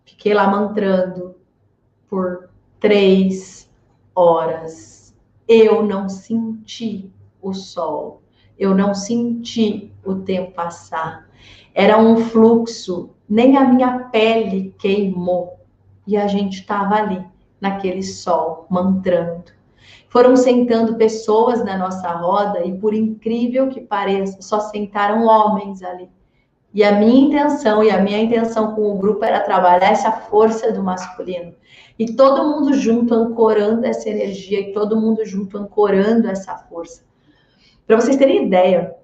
fiquei lá mantrando por 3 horas. Eu não senti o sol. Eu não senti o tempo passar. Era um fluxo, nem a minha pele queimou. E a gente estava ali, naquele sol, mantrando. Foram sentando pessoas na nossa roda e, por incrível que pareça, só sentaram homens ali. E a minha intenção com o grupo era trabalhar essa força do masculino. E todo mundo junto ancorando essa energia e todo mundo junto ancorando essa força. Para vocês terem ideia,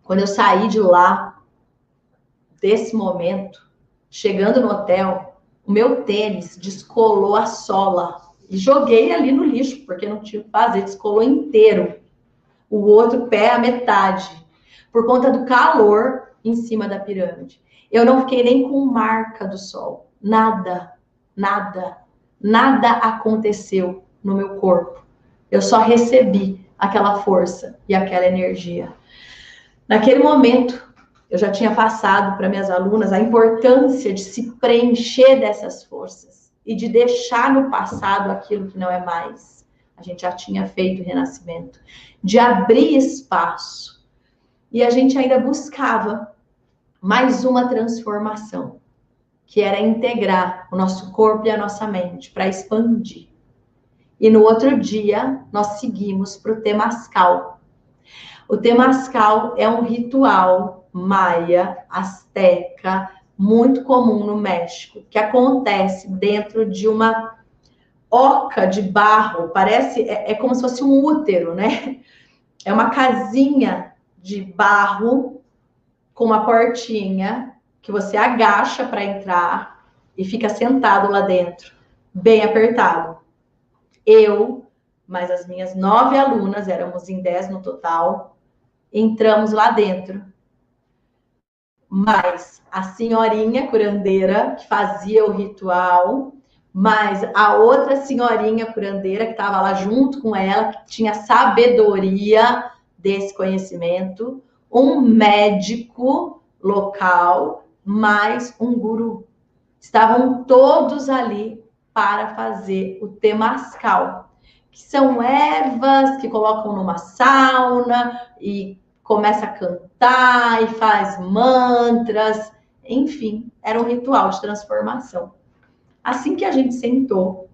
quando eu saí de lá, desse momento, chegando no hotel, o meu tênis descolou a sola e joguei ali no lixo, porque não tinha o que fazer, descolou inteiro. O outro pé a metade, por conta do calor em cima da pirâmide. Eu não fiquei nem com marca do sol. Nada aconteceu no meu corpo. Eu só recebi aquela força e aquela energia. Naquele momento, eu já tinha passado para minhas alunas a importância de se preencher dessas forças e de deixar no passado aquilo que não é mais. A gente já tinha feito o renascimento, de abrir espaço. E a gente ainda buscava mais uma transformação, que era integrar o nosso corpo e a nossa mente para expandir. E no outro dia, nós seguimos para o Temascal. O Temascal é um ritual maia, asteca, muito comum no México, que acontece dentro de uma oca de barro, parece, é como se fosse um útero, né? É uma casinha de barro com uma portinha que você agacha para entrar e fica sentado lá dentro, bem apertado. Eu, mais as minhas 9 alunas, éramos em 10 no total, entramos lá dentro. Mas a senhorinha curandeira que fazia o ritual, mais a outra senhorinha curandeira que estava lá junto com ela, que tinha sabedoria desse conhecimento, um médico local, mais um guru. Estavam todos ali para fazer o Temascal, que são ervas que colocam numa sauna e começa a cantar e faz mantras, enfim, era um ritual de transformação. Assim que a gente sentou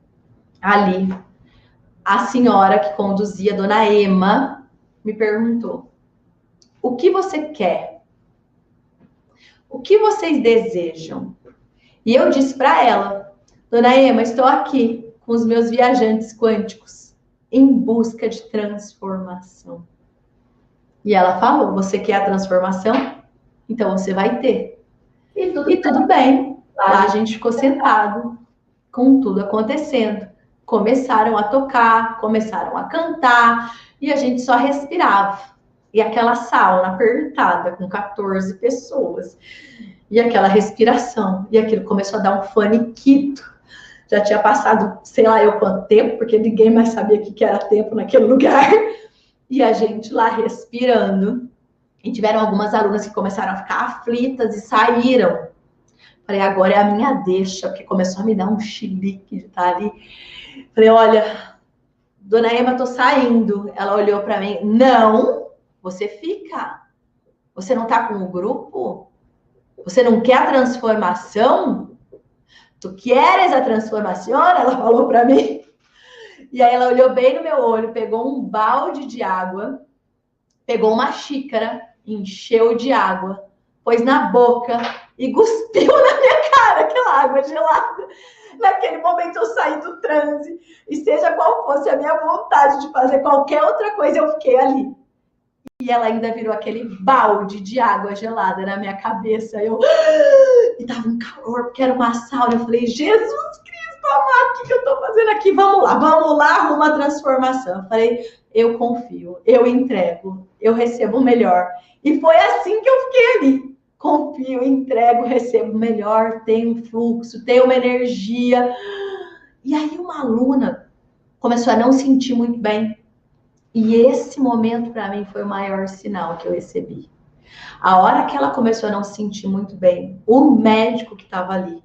ali, a senhora que conduzia, Dona Ema, me perguntou: o que você quer? O que vocês desejam? E eu disse para ela: Dona Ema, estou aqui com os meus viajantes quânticos em busca de transformação. E ela falou: você quer a transformação? Então você vai ter. E tudo bem. Lá a gente ficou sentado, com tudo acontecendo. Começaram a tocar, começaram a cantar, e a gente só respirava. E aquela sauna apertada, com 14 pessoas. E aquela respiração. E aquilo começou a dar um faniquito. Já tinha passado, sei lá eu quanto tempo, porque ninguém mais sabia o que era tempo naquele lugar. E a gente lá respirando. E tiveram algumas alunas que começaram a ficar aflitas e saíram. Falei, agora é a minha deixa, porque começou a me dar um chilique de estar ali. Falei, olha, Dona Ema, tô saindo. Ela olhou para mim, não, você fica. Você não tá com o grupo? Você não quer a transformação? Tu queres a transformação? Ela falou para mim. E aí ela olhou bem no meu olho, pegou um balde de água, pegou uma xícara, encheu de água, pôs na boca e cuspiu na minha cara aquela água gelada. Naquele momento eu saí do transe e seja qual fosse a minha vontade de fazer qualquer outra coisa, eu fiquei ali. E ela ainda virou aquele balde de água gelada na minha cabeça. E tava um calor, porque era uma sauna. Eu falei, Jesus Cristo amado, o que eu tô fazendo aqui? Vamos lá, arruma a transformação. Eu falei, eu confio, eu entrego, eu recebo o melhor. E foi assim que eu fiquei ali. Confio, entrego, recebo o melhor, tenho um fluxo, tenho uma energia. E aí uma aluna começou a não sentir muito bem. E esse momento para mim foi o maior sinal que eu recebi. A hora que ela começou a não se sentir muito bem, o médico que estava ali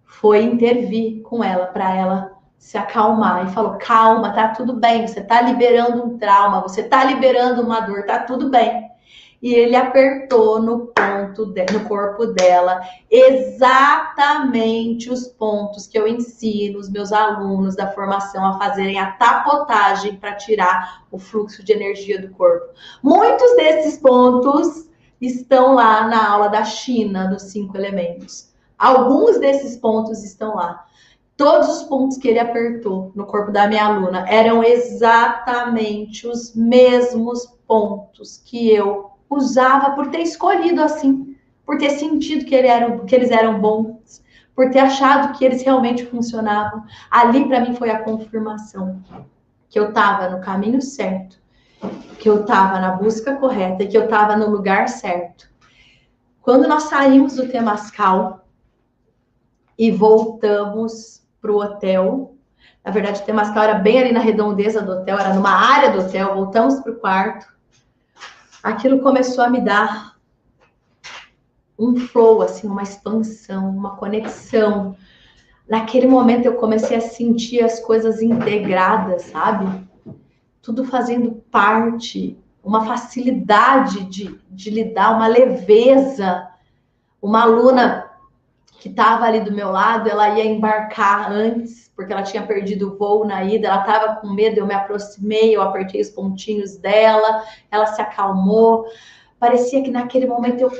foi intervir com ela para ela se acalmar e falou: calma, tá tudo bem, você tá liberando um trauma, você tá liberando uma dor, tá tudo bem. e ele apertou no corpo dela exatamente os pontos que eu ensino os meus alunos da formação a fazerem a tapotagem para tirar o fluxo de energia do corpo. Muitos desses pontos estão lá na aula da China, dos 5 elementos. Alguns desses pontos estão lá. Todos os pontos que ele apertou no corpo da minha aluna eram exatamente os mesmos pontos que eu usava por ter escolhido assim, por ter sentido que eles eram bons, por ter achado que eles realmente funcionavam. Ali, para mim, foi a confirmação que eu estava no caminho certo, que eu estava na busca correta e que eu estava no lugar certo. Quando nós saímos do Temascal e voltamos para o hotel, na verdade, o Temascal era bem ali na redondeza do hotel, era numa área do hotel, voltamos para o quarto, aquilo começou a me dar um flow, assim, uma expansão, uma conexão. Naquele momento eu comecei a sentir as coisas integradas, sabe? Tudo fazendo parte, uma facilidade de lidar, uma leveza. Uma aluna que estava ali do meu lado, ela ia embarcar antes, porque ela tinha perdido o voo na ida, ela estava com medo, eu me aproximei, eu apertei os pontinhos dela, ela se acalmou. Parecia que naquele momento eu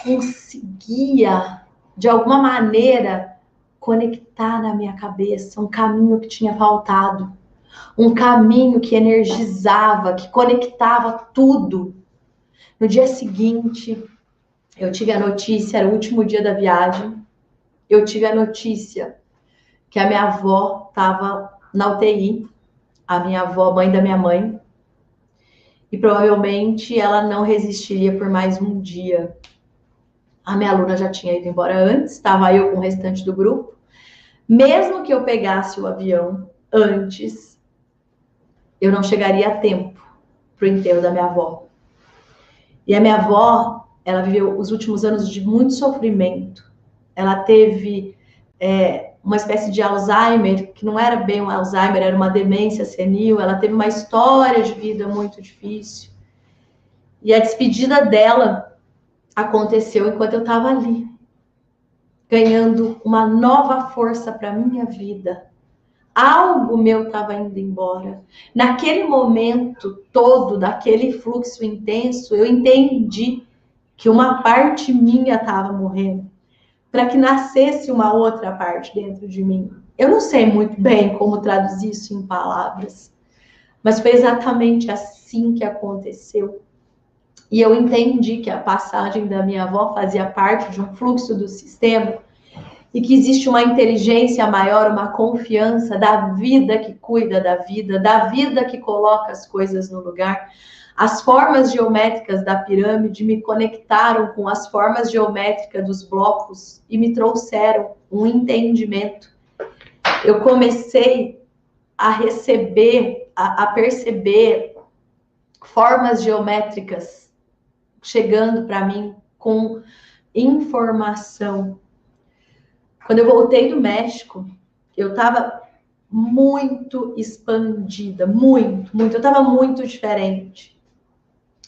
conseguia, de alguma maneira, conectar na minha cabeça um caminho que tinha faltado, um caminho que energizava, que conectava tudo. No dia seguinte, eu tive a notícia, era o último dia da viagem, eu tive a notícia que a minha avó estava na UTI, a minha avó, mãe da minha mãe, e provavelmente ela não resistiria por mais um dia. A minha aluna já tinha ido embora antes, estava eu com o restante do grupo. Mesmo que eu pegasse o avião antes, eu não chegaria a tempo para o enterro da minha avó. E a minha avó, ela viveu os últimos anos de muito sofrimento. Ela teve uma espécie de Alzheimer, que não era bem um Alzheimer, era uma demência senil. Ela teve uma história de vida muito difícil. E a despedida dela aconteceu enquanto eu estava ali, ganhando uma nova força para a minha vida. Algo meu estava indo embora. Naquele momento todo, daquele fluxo intenso, eu entendi que uma parte minha estava morrendo, para que nascesse uma outra parte dentro de mim. Eu não sei muito bem como traduzir isso em palavras, mas foi exatamente assim que aconteceu. E eu entendi que a passagem da minha avó fazia parte de um fluxo do sistema e que existe uma inteligência maior, uma confiança da vida que cuida da vida que coloca as coisas no lugar. As formas geométricas da pirâmide me conectaram com as formas geométricas dos blocos e me trouxeram um entendimento. Eu comecei a receber, a perceber formas geométricas chegando para mim com informação. Quando eu voltei do México, eu estava muito expandida, muito. Eu estava muito diferente.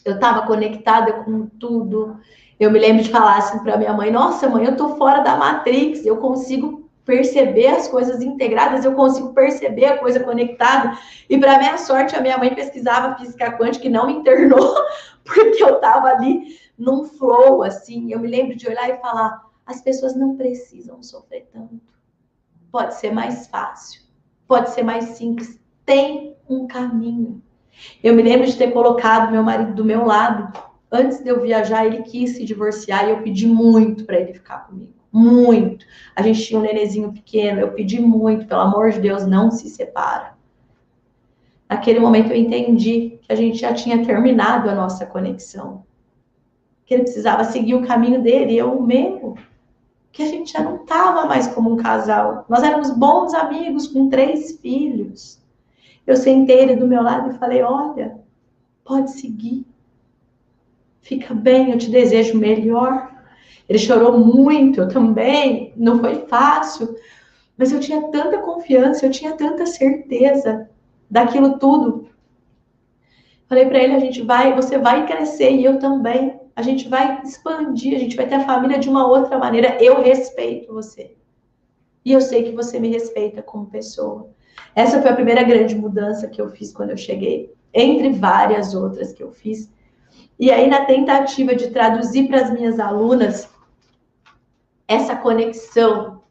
Eu estava conectada com tudo. Eu me lembro de falar assim para minha mãe: nossa, mãe, eu tô fora da Matrix, eu consigo perceber as coisas integradas, eu consigo perceber a coisa conectada. E para minha sorte, a minha mãe pesquisava física quântica e não me internou, porque eu estava ali num flow, assim. Eu me lembro de olhar e falar: as pessoas não precisam sofrer tanto. Pode ser mais fácil, pode ser mais simples. Tem um caminho. Eu me lembro de ter colocado meu marido do meu lado. Antes de eu viajar, ele quis se divorciar e eu pedi muito para ele ficar comigo. Muito. A gente tinha um nenenzinho pequeno, eu pedi muito, pelo amor de Deus, não se separa. Naquele momento eu entendi que a gente já tinha terminado a nossa conexão. Que ele precisava seguir o caminho dele e eu o meu. Que a gente já não estava mais como um casal. Nós éramos bons amigos com 3 filhos. Eu sentei ele do meu lado e falei: olha, pode seguir. Fica bem, eu te desejo melhor. Ele chorou muito, eu também. Não foi fácil. Mas eu tinha tanta confiança, eu tinha tanta certeza daquilo tudo. Falei para ele: você vai crescer e eu também. a gente vai expandir, a gente vai ter a família de uma outra maneira. Eu respeito você. E eu sei que você me respeita como pessoa. Essa foi a primeira grande mudança que eu fiz quando eu cheguei, entre várias outras que eu fiz. E aí, na tentativa de traduzir para as minhas alunas essa conexão,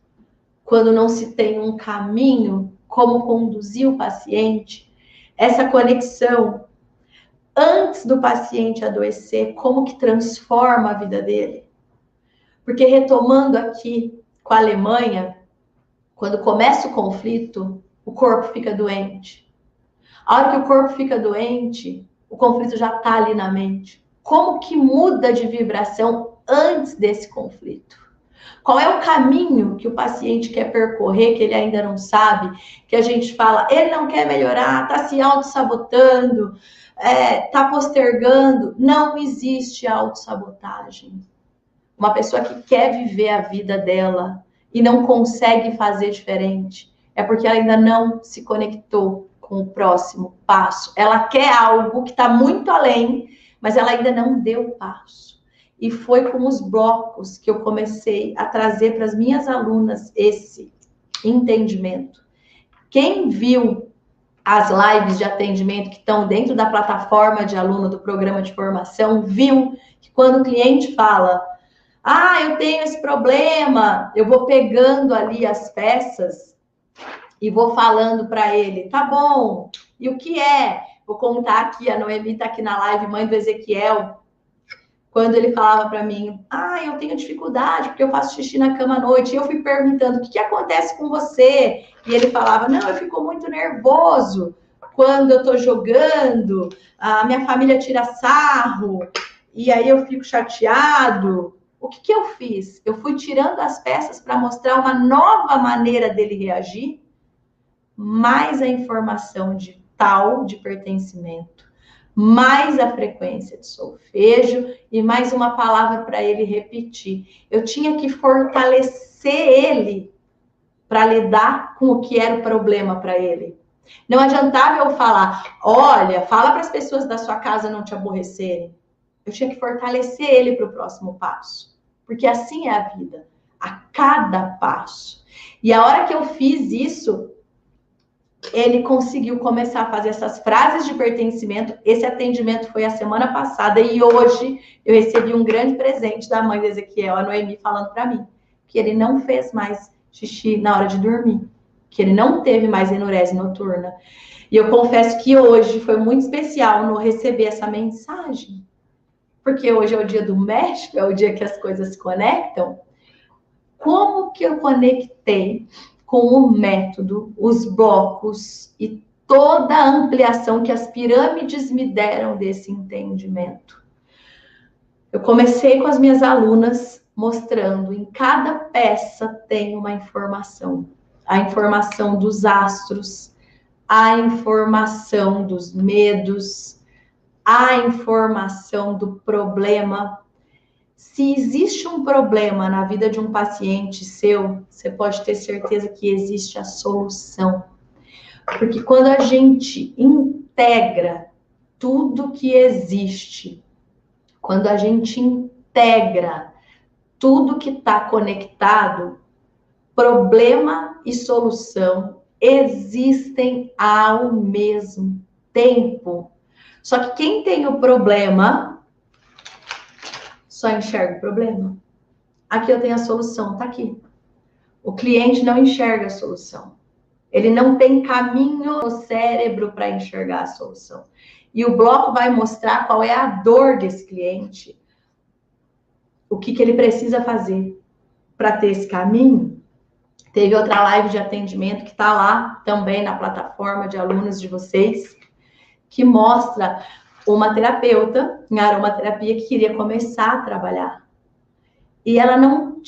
quando não se tem um caminho, como conduzir o paciente, essa conexão antes do paciente adoecer, como que transforma a vida dele. Porque retomando aqui com a Alemanha, quando começa o conflito, o corpo fica doente. A hora que o corpo fica doente, o conflito já está ali na mente. Como que muda de vibração antes desse conflito? Qual é o caminho que o paciente quer percorrer, que ele ainda não sabe, que a gente fala, ele não quer melhorar, está se auto-sabotando, está postergando. Não existe auto-sabotagem. Uma pessoa que quer viver a vida dela e não consegue fazer diferente, é porque ela ainda não se conectou com o próximo passo. Ela quer algo que está muito além, mas ela ainda não deu o passo. E foi com os blocos que eu comecei a trazer para as minhas alunas esse entendimento. Quem viu as lives de atendimento que estão dentro da plataforma de aluno do programa de formação, viu que quando o cliente fala, eu tenho esse problema, eu vou pegando ali as peças e vou falando para ele, tá bom, e o que é? Vou contar aqui, a Noemi está aqui na live, mãe do Ezequiel, quando ele falava para mim, eu tenho dificuldade porque eu faço xixi na cama à noite. E eu fui perguntando, o que acontece com você? E ele falava, não, eu fico muito nervoso quando eu tô jogando, a minha família tira sarro, e aí eu fico chateado. O que eu fiz? Eu fui tirando as peças para mostrar uma nova maneira dele reagir, mais a informação de pertencimento, mais a frequência de solfejo e mais uma palavra para ele repetir. Eu tinha que fortalecer ele para lidar com o que era o problema para ele. Não adiantava eu falar, olha, fala para as pessoas da sua casa não te aborrecerem. Eu tinha que fortalecer ele para o próximo passo. Porque assim é a vida, a cada passo. E a hora que eu fiz isso, ele conseguiu começar a fazer essas frases de pertencimento. Esse atendimento foi a semana passada e hoje eu recebi um grande presente da mãe de Ezequiel, a Noemi, falando para mim que ele não fez mais xixi na hora de dormir, que ele não teve mais enurese noturna. E eu confesso que hoje foi muito especial no receber essa mensagem, porque hoje é o dia do médico, é o dia que as coisas se conectam. Como que eu conectei com o método, os blocos e toda a ampliação que as pirâmides me deram desse entendimento? Eu comecei com as minhas alunas mostrando, em cada peça tem uma informação. A informação dos astros, a informação dos medos, a informação do problema. Se existe um problema na vida de um paciente seu, você pode ter certeza que existe a solução. Porque quando a gente integra tudo que existe, quando a gente integra tudo que está conectado, problema e solução existem ao mesmo tempo. Só que quem tem o problema só enxerga o problema. Aqui eu tenho a solução, tá aqui. O cliente não enxerga a solução. Ele não tem caminho no cérebro para enxergar a solução. E o bloco vai mostrar qual é a dor desse cliente, o que ele precisa fazer para ter esse caminho. Teve outra live de atendimento que está lá também na plataforma de alunos de vocês, que mostra uma terapeuta em aromaterapia que queria começar a trabalhar. E ela não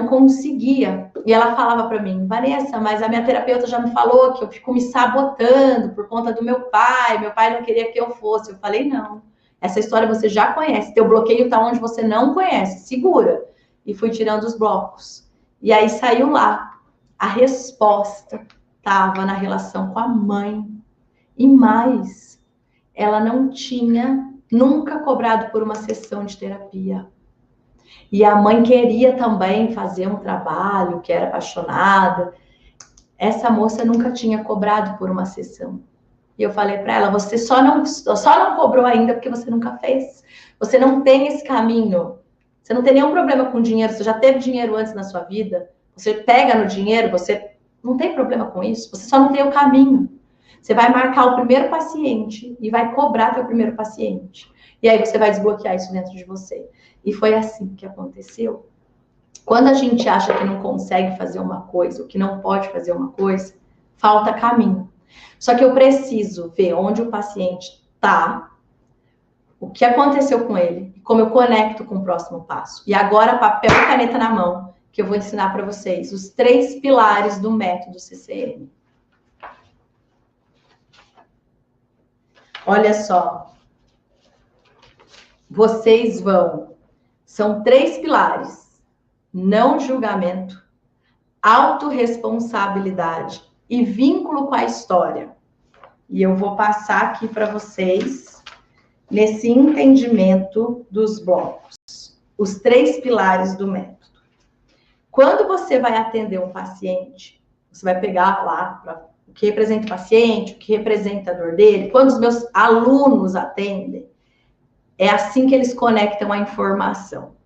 conseguia. E ela falava para mim, Vanessa, mas a minha terapeuta já me falou que eu fico me sabotando por conta do meu pai não queria que eu fosse. Eu falei, não, essa história você já conhece, teu bloqueio está onde você não conhece, segura. E fui tirando os blocos. E aí saiu lá, a resposta estava na relação com a mãe. E mais, ela não tinha Nunca cobrado por uma sessão de terapia. E a mãe queria também fazer um trabalho, que era apaixonada. Essa moça nunca tinha cobrado por uma sessão. E eu falei para ela, você só não cobrou ainda porque você nunca fez. Você não tem esse caminho. Você não tem nenhum problema com dinheiro. Você já teve dinheiro antes na sua vida. Você pega no dinheiro, você não tem problema com isso. Você só não tem o caminho. Você vai marcar o primeiro paciente e vai cobrar teu primeiro paciente. E aí você vai desbloquear isso dentro de você. E foi assim que aconteceu. Quando a gente acha que não consegue fazer uma coisa, ou que não pode fazer uma coisa, falta caminho. Só que eu preciso ver onde o paciente está, o que aconteceu com ele, e como eu conecto com o próximo passo. E agora, papel e caneta na mão, que eu vou ensinar para vocês os 3 pilares do método CCM. Olha só. Vocês vão... São 3 pilares. Não julgamento, autorresponsabilidade e vínculo com a história. E eu vou passar aqui para vocês, nesse entendimento dos blocos, os 3 pilares do método. Quando você vai atender um paciente, você vai pegar lá o que representa o paciente, o que representa a dor dele. Quando os meus alunos atendem, é assim que eles conectam a informação.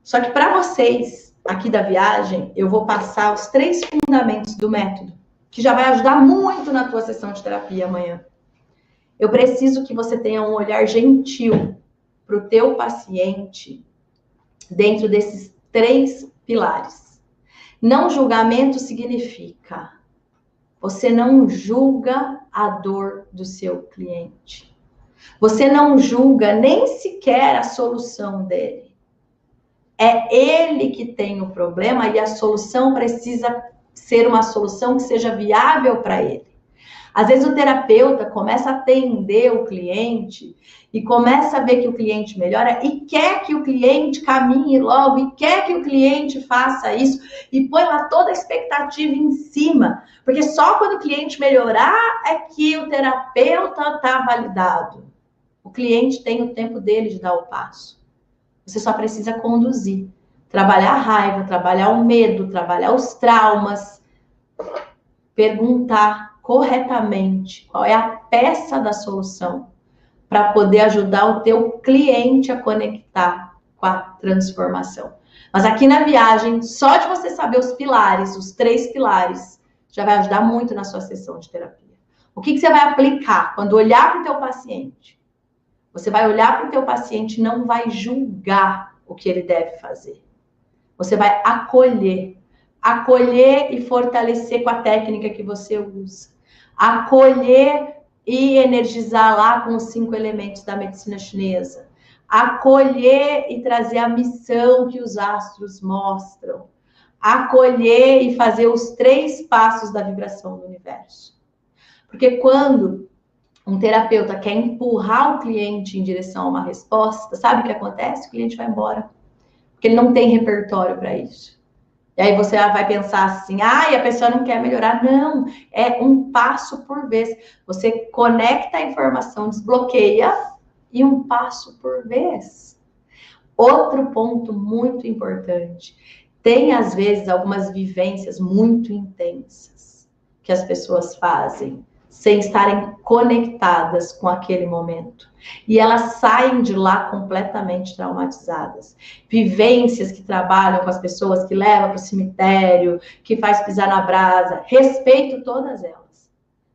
Só que para vocês, aqui da viagem, eu vou passar os 3 fundamentos do método, que já vai ajudar muito na tua sessão de terapia amanhã. Eu preciso que você tenha um olhar gentil para o teu paciente dentro desses 3 pilares. Não julgamento significa você não julga a dor do seu cliente. Você não julga nem sequer a solução dele. É ele que tem o problema e a solução precisa ser uma solução que seja viável para ele. Às vezes o terapeuta começa a atender o cliente e começa a ver que o cliente melhora e quer que o cliente caminhe logo e quer que o cliente faça isso e põe lá toda a expectativa em cima, porque só quando o cliente melhorar é que o terapeuta está validado. O cliente tem o tempo dele de dar o passo. Você só precisa conduzir, trabalhar a raiva, trabalhar o medo, trabalhar os traumas, perguntar corretamente qual é a peça da solução para poder ajudar o teu cliente a conectar com a transformação. Mas aqui na viagem, só de você saber os pilares, os 3 pilares, já vai ajudar muito na sua sessão de terapia. O que você vai aplicar quando olhar para o teu paciente? Você vai olhar para o teu paciente e não vai julgar o que ele deve fazer. Você vai acolher e fortalecer com a técnica que você usa. Acolher e energizar lá com os 5 elementos da medicina chinesa. Acolher e trazer a missão que os astros mostram. Acolher e fazer os 3 passos da vibração do universo. Porque quando um terapeuta quer empurrar o cliente em direção a uma resposta, sabe o que acontece? O cliente vai embora. Porque ele não tem repertório para isso. E aí você vai pensar assim, a pessoa não quer melhorar. Não, é um passo por vez. Você conecta a informação, desbloqueia e um passo por vez. Outro ponto muito importante. Tem, às vezes, algumas vivências muito intensas que as pessoas fazem sem estarem conectadas com aquele momento. E elas saem de lá completamente traumatizadas. Vivências que trabalham com as pessoas, que levam para o cemitério, que faz pisar na brasa. Respeito todas elas.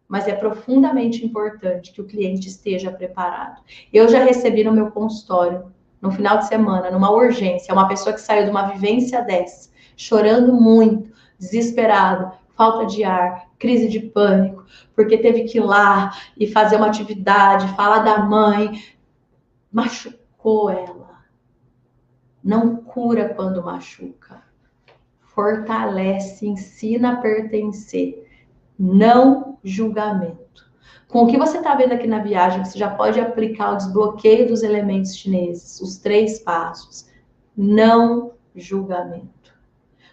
Mas é profundamente importante que o cliente esteja preparado. Eu já recebi no meu consultório, no final de semana, numa urgência, uma pessoa que saiu de uma vivência dessa, chorando muito, desesperado, falta de ar, crise de pânico, porque teve que ir lá e fazer uma atividade, falar da mãe, machucou ela. Não cura quando machuca. Fortalece, ensina a pertencer. Não julgamento. Com o que você está vendo aqui na viagem, você já pode aplicar o desbloqueio dos elementos chineses, os 3 passos. Não julgamento.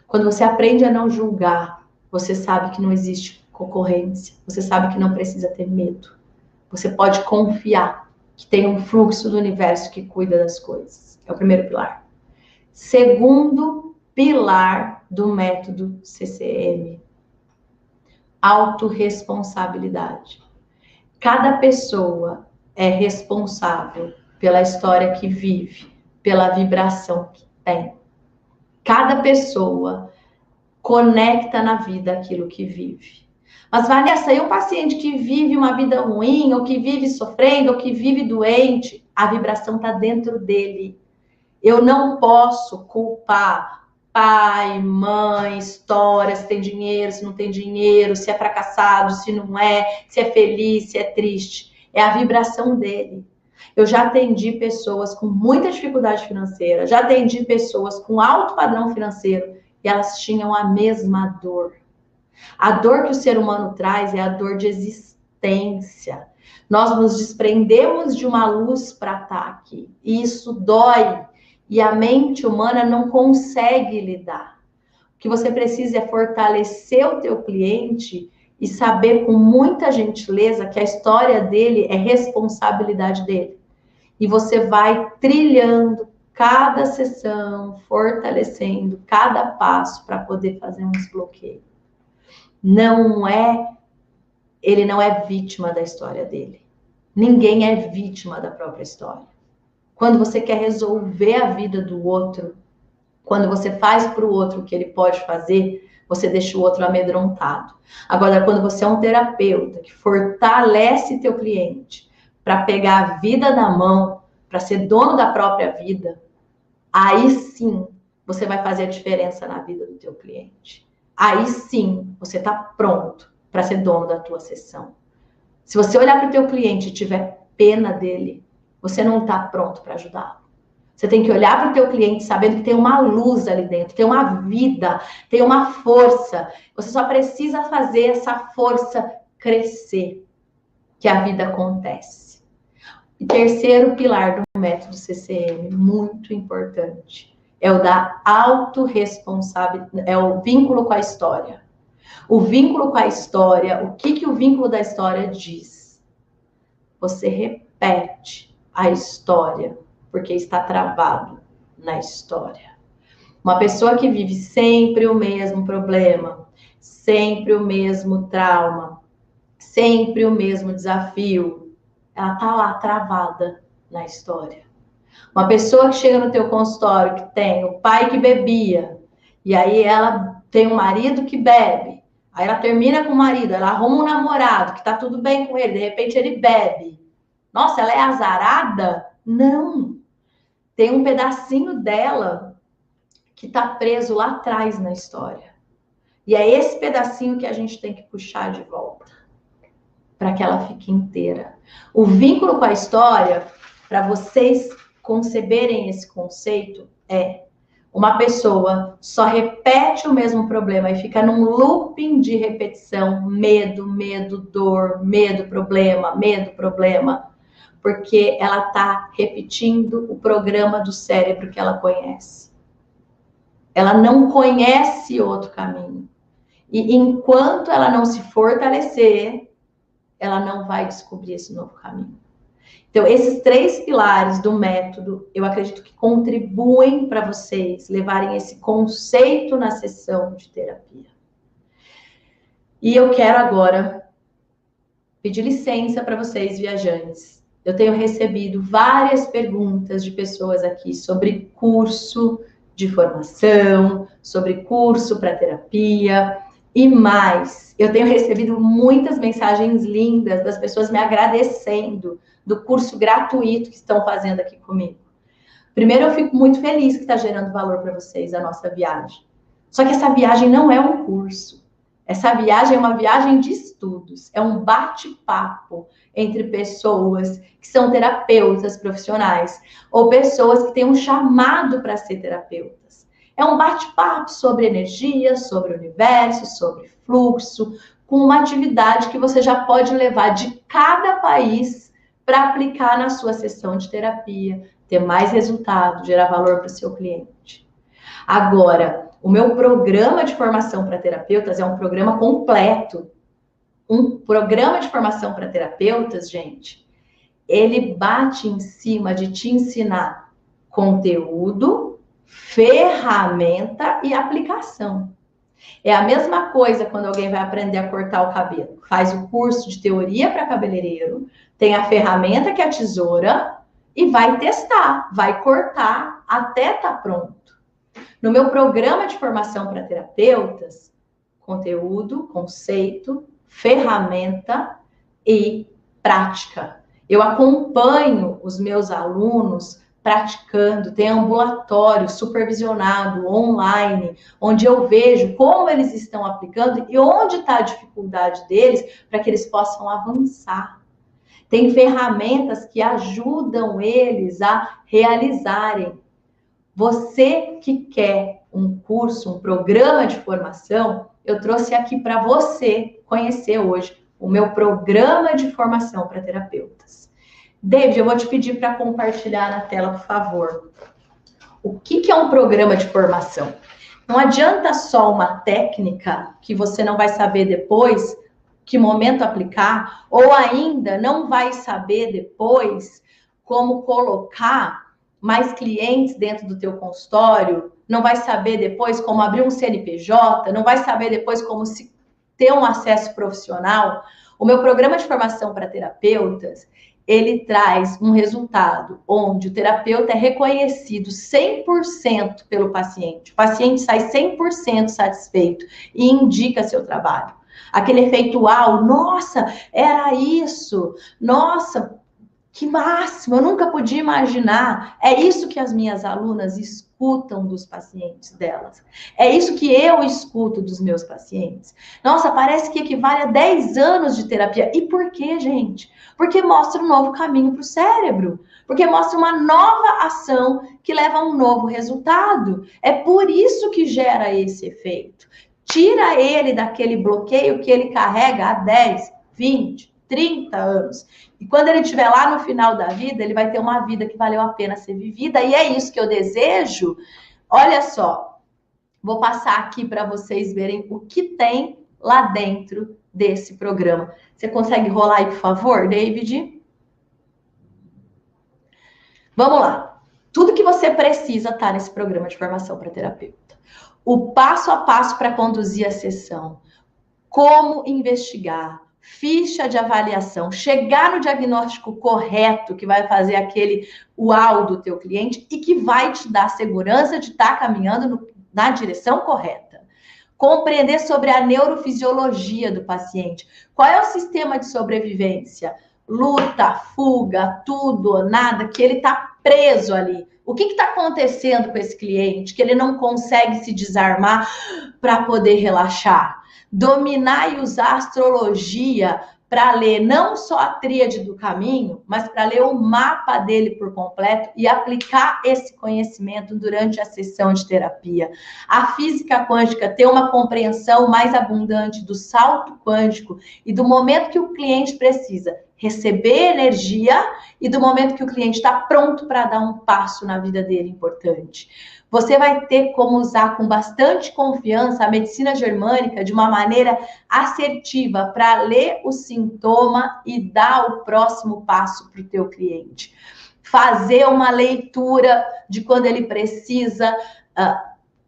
Quando você aprende a não julgar, você sabe que não existe concorrência. Você sabe que não precisa ter medo. Você pode confiar. que tem um fluxo do universo que cuida das coisas. É o primeiro pilar. Segundo pilar do método CCM, autorresponsabilidade. Cada pessoa é responsável pela história que vive, pela vibração que tem. Cada pessoa conecta na vida aquilo que vive. Mas, Vanessa, e um paciente que vive uma vida ruim, ou que vive sofrendo, ou que vive doente, a vibração está dentro dele. Eu não posso culpar pai, mãe, história, se tem dinheiro, se não tem dinheiro, se é fracassado, se não é, se é feliz, se é triste. É a vibração dele. Eu já atendi pessoas com muita dificuldade financeira, já atendi pessoas com alto padrão financeiro e elas tinham a mesma dor. A dor que o ser humano traz é a dor de existência. Nós nos desprendemos de uma luz para estar aqui. E isso dói. E a mente humana não consegue lidar. O que você precisa é fortalecer o teu cliente e saber com muita gentileza que a história dele é responsabilidade dele. E você vai trilhando cada sessão, fortalecendo cada passo para poder fazer um desbloqueio. Ele não é vítima da história dele. Ninguém é vítima da própria história. Quando você quer resolver a vida do outro, quando você faz para o outro o que ele pode fazer, você deixa o outro amedrontado. Agora, quando você é um terapeuta que fortalece teu cliente para pegar a vida na mão, para ser dono da própria vida, aí sim você vai fazer a diferença na vida do teu cliente. Aí sim você está pronto para ser dono da tua sessão. Se você olhar para o teu cliente e tiver pena dele, você não está pronto para ajudá-lo. Você tem que olhar para o teu cliente sabendo que tem uma luz ali dentro, tem uma vida, tem uma força. Você só precisa fazer essa força crescer, que a vida acontece. E terceiro pilar do método CCM, muito importante, é o da autorresponsabilidade, é o vínculo com a história. O vínculo com a história, o que o vínculo da história diz? Você repete a história porque está travado na história. Uma pessoa que vive sempre o mesmo problema, sempre o mesmo trauma, sempre o mesmo desafio, ela está lá travada na história. Uma pessoa que chega no teu consultório que tem o pai que bebia, e aí ela tem um marido que bebe, aí ela termina com o marido, ela arruma um namorado que tá tudo bem com ele, de repente ele bebe. Nossa, ela é azarada? Não. Tem um pedacinho dela que tá preso lá atrás na história. E é esse pedacinho que a gente tem que puxar de volta para que ela fique inteira. O vínculo com a história, para vocês conceberem esse conceito, é uma pessoa só repete o mesmo problema e fica num looping de repetição, medo, dor, medo, problema, porque ela está repetindo o programa do cérebro que ela conhece. Ela não conhece outro caminho. E enquanto ela não se fortalecer, ela não vai descobrir esse novo caminho. Então, esses 3 pilares do método, eu acredito que contribuem para vocês levarem esse conceito na sessão de terapia. E eu quero agora pedir licença para vocês, viajantes. Eu tenho recebido várias perguntas de pessoas aqui sobre curso de formação, sobre curso para terapia e mais. Eu tenho recebido muitas mensagens lindas das pessoas me agradecendo do curso gratuito que estão fazendo aqui comigo. Primeiro, eu fico muito feliz que está gerando valor para vocês a nossa viagem. Só que essa viagem não é um curso. Essa viagem é uma viagem de estudos. É um bate-papo entre pessoas que são terapeutas profissionais ou pessoas que têm um chamado para ser terapeutas. É um bate-papo sobre energia, sobre o universo, sobre fluxo, com uma atividade que você já pode levar de cada país para aplicar na sua sessão de terapia, ter mais resultado, gerar valor para o seu cliente. Agora, o meu programa de formação para terapeutas é um programa completo. Um programa de formação para terapeutas, gente, ele bate em cima de te ensinar conteúdo, ferramenta e aplicação. É a mesma coisa quando alguém vai aprender a cortar o cabelo. Faz o curso de teoria para cabeleireiro, tem a ferramenta que é a tesoura e vai testar, vai cortar até estar pronto. No meu programa de formação para terapeutas, conteúdo, conceito, ferramenta e prática. Eu acompanho os meus alunos praticando, tem ambulatório supervisionado online, onde eu vejo como eles estão aplicando e onde está a dificuldade deles para que eles possam avançar. Tem ferramentas que ajudam eles a realizarem. Você que quer um curso, um programa de formação, eu trouxe aqui para você conhecer hoje o meu programa de formação para terapeutas. David, eu vou te pedir para compartilhar na tela, por favor. O que é um programa de formação? Não adianta só uma técnica que você não vai saber depois que momento aplicar, ou ainda não vai saber depois como colocar mais clientes dentro do teu consultório, não vai saber depois como abrir um CNPJ, não vai saber depois como se ter um acesso profissional. O meu programa de formação para terapeutas, ele traz um resultado onde o terapeuta é reconhecido 100% pelo paciente. O paciente sai 100% satisfeito e indica seu trabalho. Aquele efeito uau, nossa, era isso, nossa, que máximo, eu nunca podia imaginar. É isso que as minhas alunas escutam dos pacientes delas. É isso que eu escuto dos meus pacientes. Nossa, parece que equivale a 10 anos de terapia. E por quê, gente? Porque mostra um novo caminho para o cérebro. Porque mostra uma nova ação que leva a um novo resultado. É por isso que gera esse efeito. Tira ele daquele bloqueio que ele carrega há 10, 20, 30 anos. E quando ele estiver lá no final da vida, ele vai ter uma vida que valeu a pena ser vivida. E é isso que eu desejo. Olha só, vou passar aqui para vocês verem o que tem lá dentro desse programa. Você consegue rolar aí, por favor, David? Vamos lá. Tudo que você precisa tá nesse programa de formação para terapeuta. O passo a passo para conduzir a sessão. Como investigar. Ficha de avaliação, chegar no diagnóstico correto, que vai fazer aquele uau do teu cliente e que vai te dar segurança de estar caminhando na direção correta. Compreender sobre a neurofisiologia do paciente. Qual é o sistema de sobrevivência? Luta, fuga, tudo ou nada, que ele está preso ali. O que está acontecendo com esse cliente? Que ele não consegue se desarmar para poder relaxar. Dominar e usar a astrologia para ler não só a tríade do caminho, mas para ler o mapa dele por completo e aplicar esse conhecimento durante a sessão de terapia. A física quântica ter uma compreensão mais abundante do salto quântico e do momento que o cliente precisa receber energia e do momento que o cliente está pronto para dar um passo na vida dele importante. Você vai ter como usar com bastante confiança a medicina germânica de uma maneira assertiva para ler o sintoma e dar o próximo passo para o teu cliente. Fazer uma leitura de quando ele precisa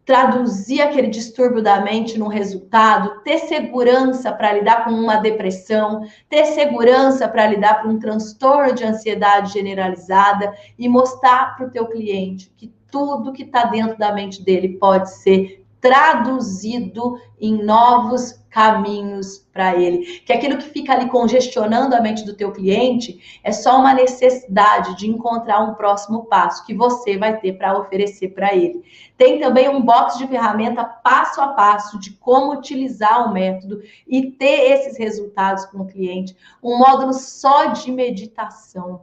traduzir aquele distúrbio da mente num resultado, ter segurança para lidar com uma depressão, ter segurança para lidar com um transtorno de ansiedade generalizada e mostrar para o teu cliente que tudo que está dentro da mente dele pode ser traduzido em novos caminhos para ele. Que aquilo que fica ali congestionando a mente do teu cliente é só uma necessidade de encontrar um próximo passo que você vai ter para oferecer para ele. Tem também um box de ferramenta passo a passo de como utilizar o método e ter esses resultados com o cliente. Um módulo só de meditação.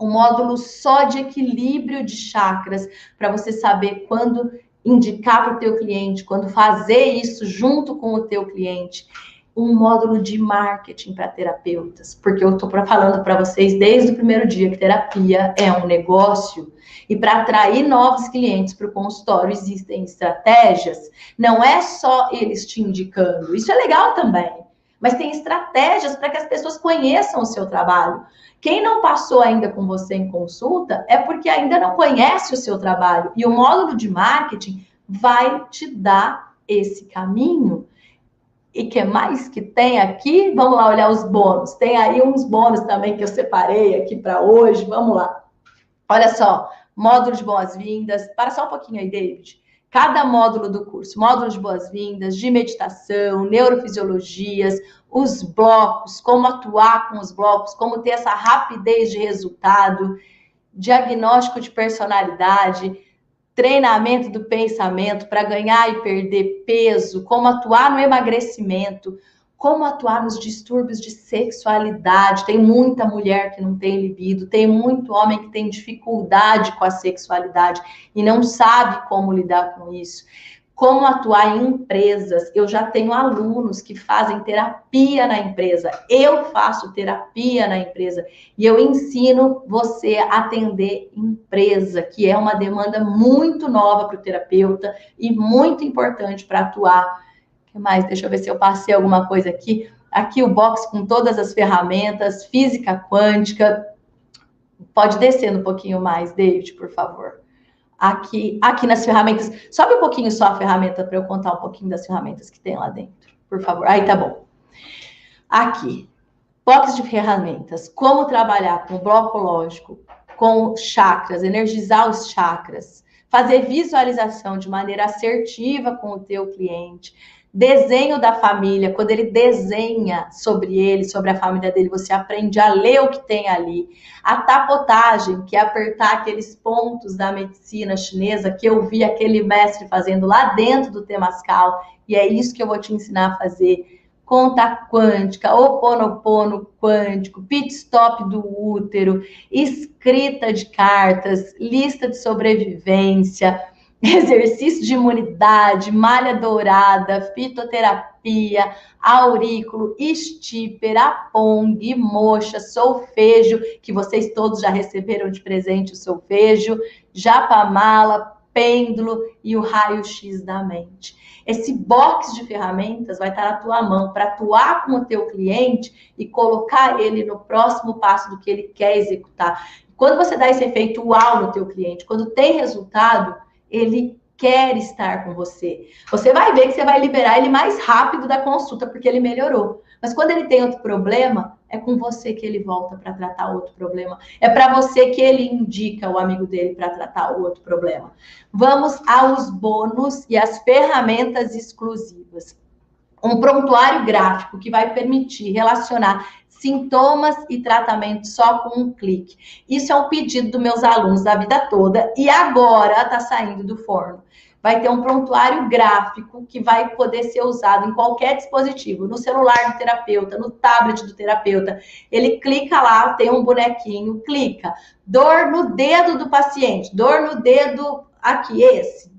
Um módulo só de equilíbrio de chakras, para você saber quando indicar para o teu cliente, quando fazer isso junto com o teu cliente. Um módulo de marketing para terapeutas, porque eu estou falando para vocês desde o primeiro dia que terapia é um negócio. E para atrair novos clientes para o consultório existem estratégias. Não é só eles te indicando, isso é legal também. Mas tem estratégias para que as pessoas conheçam o seu trabalho. Quem não passou ainda com você em consulta é porque ainda não conhece o seu trabalho. E o módulo de marketing vai te dar esse caminho. E que mais que tem aqui? Vamos lá olhar os bônus. Tem aí uns bônus também que eu separei aqui para hoje. Vamos lá. Olha só, módulo de boas-vindas. Para só um pouquinho aí, David. Cada módulo do curso, módulo de boas-vindas, de meditação, neurofisiologias, os blocos, como atuar com os blocos, como ter essa rapidez de resultado, diagnóstico de personalidade, treinamento do pensamento para ganhar e perder peso, como atuar no emagrecimento, como atuar nos distúrbios de sexualidade. Tem muita mulher que não tem libido, tem muito homem que tem dificuldade com a sexualidade e não sabe como lidar com isso. Como atuar em empresas. Eu já tenho alunos que fazem terapia na empresa. Eu faço terapia na empresa e eu ensino você a atender empresa, que é uma demanda muito nova para o terapeuta e muito importante para atuar. O que mais? Deixa eu ver se eu passei alguma coisa aqui. Aqui o box com todas as ferramentas, física quântica. Pode descer um pouquinho mais, David, por favor. Aqui nas ferramentas. Sobe um pouquinho só a ferramenta para eu contar um pouquinho das ferramentas que tem lá dentro, por favor. Aí tá bom. Aqui, box de ferramentas. Como trabalhar com o bloco lógico, com chakras, energizar os chakras, fazer visualização de maneira assertiva com o teu cliente. Desenho da família, quando ele desenha sobre ele, sobre a família dele, você aprende a ler o que tem ali. A tapotagem, que é apertar aqueles pontos da medicina chinesa, que eu vi aquele mestre fazendo lá dentro do Temazcal, e é isso que eu vou te ensinar a fazer. Conta quântica, Ho'oponopono quântico, pit stop do útero, escrita de cartas, lista de sobrevivência, exercício de imunidade, malha dourada, fitoterapia, aurículo, stipper, apong, moxa, solfejo, que vocês todos já receberam de presente o solfejo, japamala, pêndulo e o raio-x da mente. Esse box de ferramentas vai estar na tua mão para atuar com o teu cliente e colocar ele no próximo passo do que ele quer executar. Quando você dá esse efeito uau no teu cliente, quando tem resultado, ele quer estar com você. Você vai ver que você vai liberar ele mais rápido da consulta, porque ele melhorou. Mas quando ele tem outro problema, é com você que ele volta para tratar outro problema. É para você que ele indica o amigo dele para tratar o outro problema. Vamos aos bônus e às ferramentas exclusivas. Um prontuário gráfico que vai permitir relacionar sintomas e tratamento só com um clique. Isso é um pedido dos meus alunos da vida toda e agora está saindo do forno. Vai ter um prontuário gráfico que vai poder ser usado em qualquer dispositivo, no celular do terapeuta, no tablet do terapeuta. Ele clica lá, tem um bonequinho, clica. Dor no dedo do paciente, dor no dedo aqui, esse.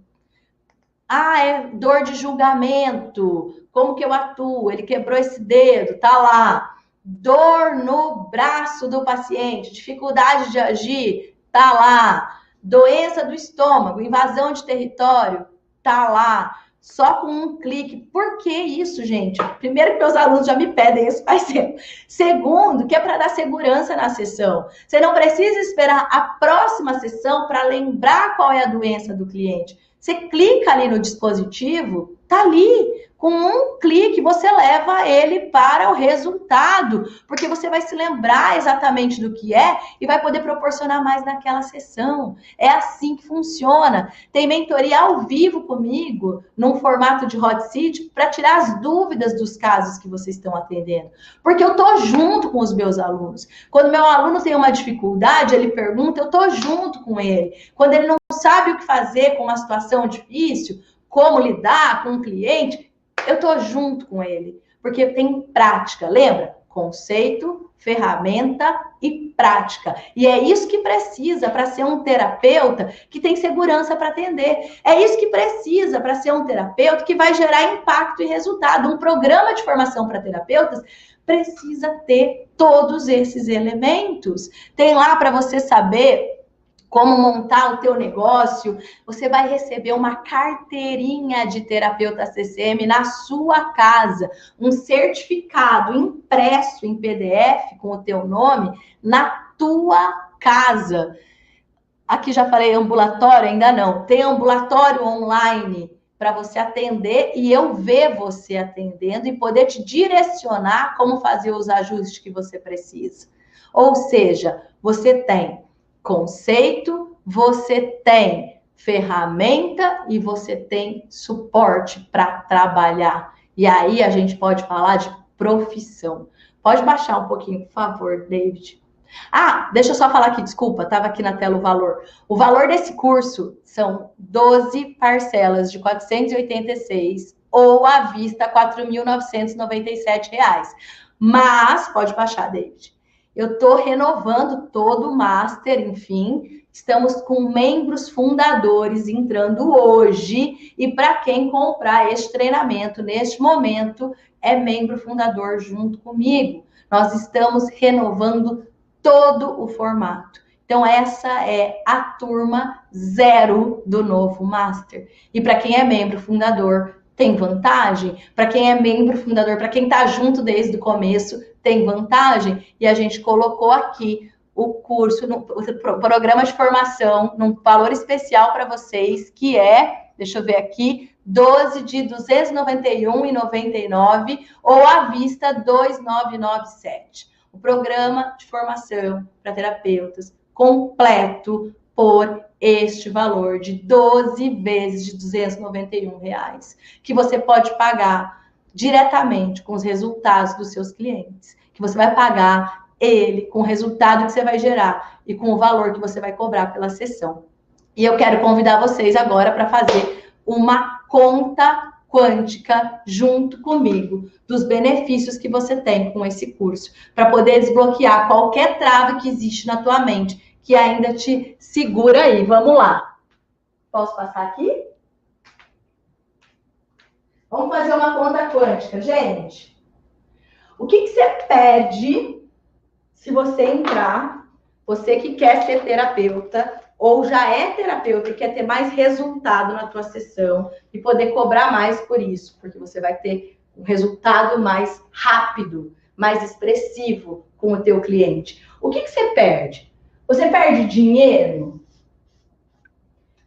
Ah, é dor de julgamento. Como que eu atuo? Ele quebrou esse dedo, tá lá. Dor no braço do paciente, dificuldade de agir, tá lá. Doença do estômago, invasão de território, tá lá. Só com um clique. Por que isso, gente? Primeiro, que meus alunos já me pedem isso faz tempo. Segundo, que é para dar segurança na sessão. Você não precisa esperar a próxima sessão para lembrar qual é a doença do cliente. Você clica ali no dispositivo, tá ali. Com um clique, você leva ele para o resultado, porque você vai se lembrar exatamente do que é e vai poder proporcionar mais naquela sessão. É assim que funciona. Tem mentoria ao vivo comigo, num formato de hot seat, para tirar as dúvidas dos casos que vocês estão atendendo. Porque eu tô junto com os meus alunos. Quando meu aluno tem uma dificuldade, ele pergunta, eu tô junto com ele. Quando ele não sabe o que fazer com uma situação difícil, como lidar com um cliente, eu tô junto com ele, porque tem prática, lembra? Conceito, ferramenta e prática. E é isso que precisa para ser um terapeuta que tem segurança para atender. É isso que precisa para ser um terapeuta que vai gerar impacto e resultado. Um programa de formação para terapeutas precisa ter todos esses elementos. Tem lá para você saber como montar o teu negócio, você vai receber uma carteirinha de terapeuta CCM na sua casa, um certificado impresso em PDF com o teu nome na tua casa. Aqui já falei ambulatório, ainda não. Tem ambulatório online para você atender e eu ver você atendendo e poder te direcionar como fazer os ajustes que você precisa. Ou seja, você tem conceito, você tem ferramenta e você tem suporte para trabalhar. E aí a gente pode falar de profissão. Pode baixar um pouquinho, por favor, David. Ah, deixa eu só falar aqui, desculpa, estava aqui na tela o valor. O valor desse curso são 12 parcelas de R$ 486 ou à vista R$ 4.997. Mas, pode baixar, David. Eu estou renovando todo o Master, enfim. Estamos com membros fundadores entrando hoje. E para quem comprar este treinamento neste momento, é membro fundador junto comigo. Nós estamos renovando todo o formato. Então, essa é a turma 0 do novo Master. E para quem é membro fundador, tem vantagem. Para quem é membro fundador, para quem está junto desde o começo, tem vantagem. E a gente colocou aqui o curso, o programa de formação, num valor especial para vocês, que é, deixa eu ver aqui, 12 de R$ 291,99 ou à vista R$ 2.997. O programa de formação para terapeutas completo por este valor de 12 vezes de R$ 291, que você pode pagar diretamente com os resultados dos seus clientes, que você vai pagar ele com o resultado que você vai gerar e com o valor que você vai cobrar pela sessão. E eu quero convidar vocês agora para fazer uma conta quântica junto comigo dos benefícios que você tem com esse curso, para poder desbloquear qualquer trava que existe na tua mente, que ainda te segura aí. Vamos lá. Posso passar aqui? Vamos fazer uma conta quântica, gente. O que você perde se você entrar, você que quer ser terapeuta, ou já é terapeuta e quer ter mais resultado na tua sessão e poder cobrar mais por isso, porque você vai ter um resultado mais rápido, mais expressivo com o teu cliente. O que você perde? Você perde dinheiro?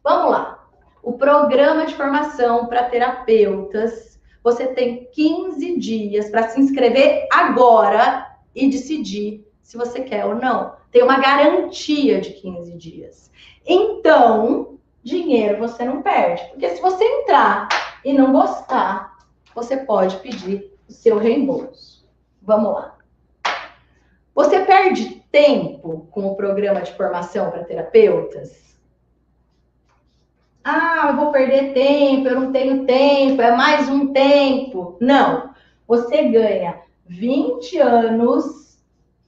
Vamos lá. O programa de formação para terapeutas, você tem 15 dias para se inscrever agora e decidir se você quer ou não. Tem uma garantia de 15 dias. Então, dinheiro você não perde. Porque se você entrar e não gostar, você pode pedir o seu reembolso. Vamos lá. Você perde tempo com o programa de formação para terapeutas? Ah, eu vou perder tempo, eu não tenho tempo, é mais um tempo. Não. Você ganha 20 anos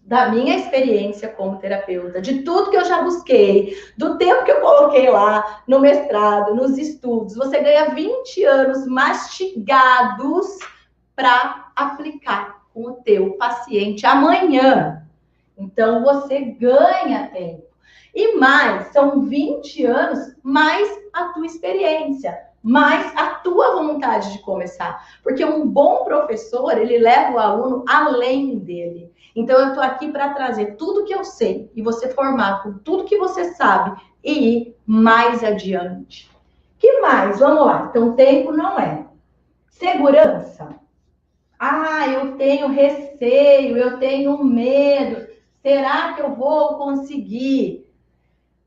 da minha experiência como terapeuta, de tudo que eu já busquei, do tempo que eu coloquei lá no mestrado, nos estudos. Você ganha 20 anos mastigados para aplicar com o teu paciente amanhã. Então, você ganha tempo. E mais, são 20 anos mais a tua experiência, mais a tua vontade de começar. Porque um bom professor, ele leva o aluno além dele. Então, eu estou aqui para trazer tudo que eu sei e você formar com tudo que você sabe e ir mais adiante. Que mais? Vamos lá. Então, tempo não é. Segurança. Ah, eu tenho receio, eu tenho medo. Será que eu vou conseguir?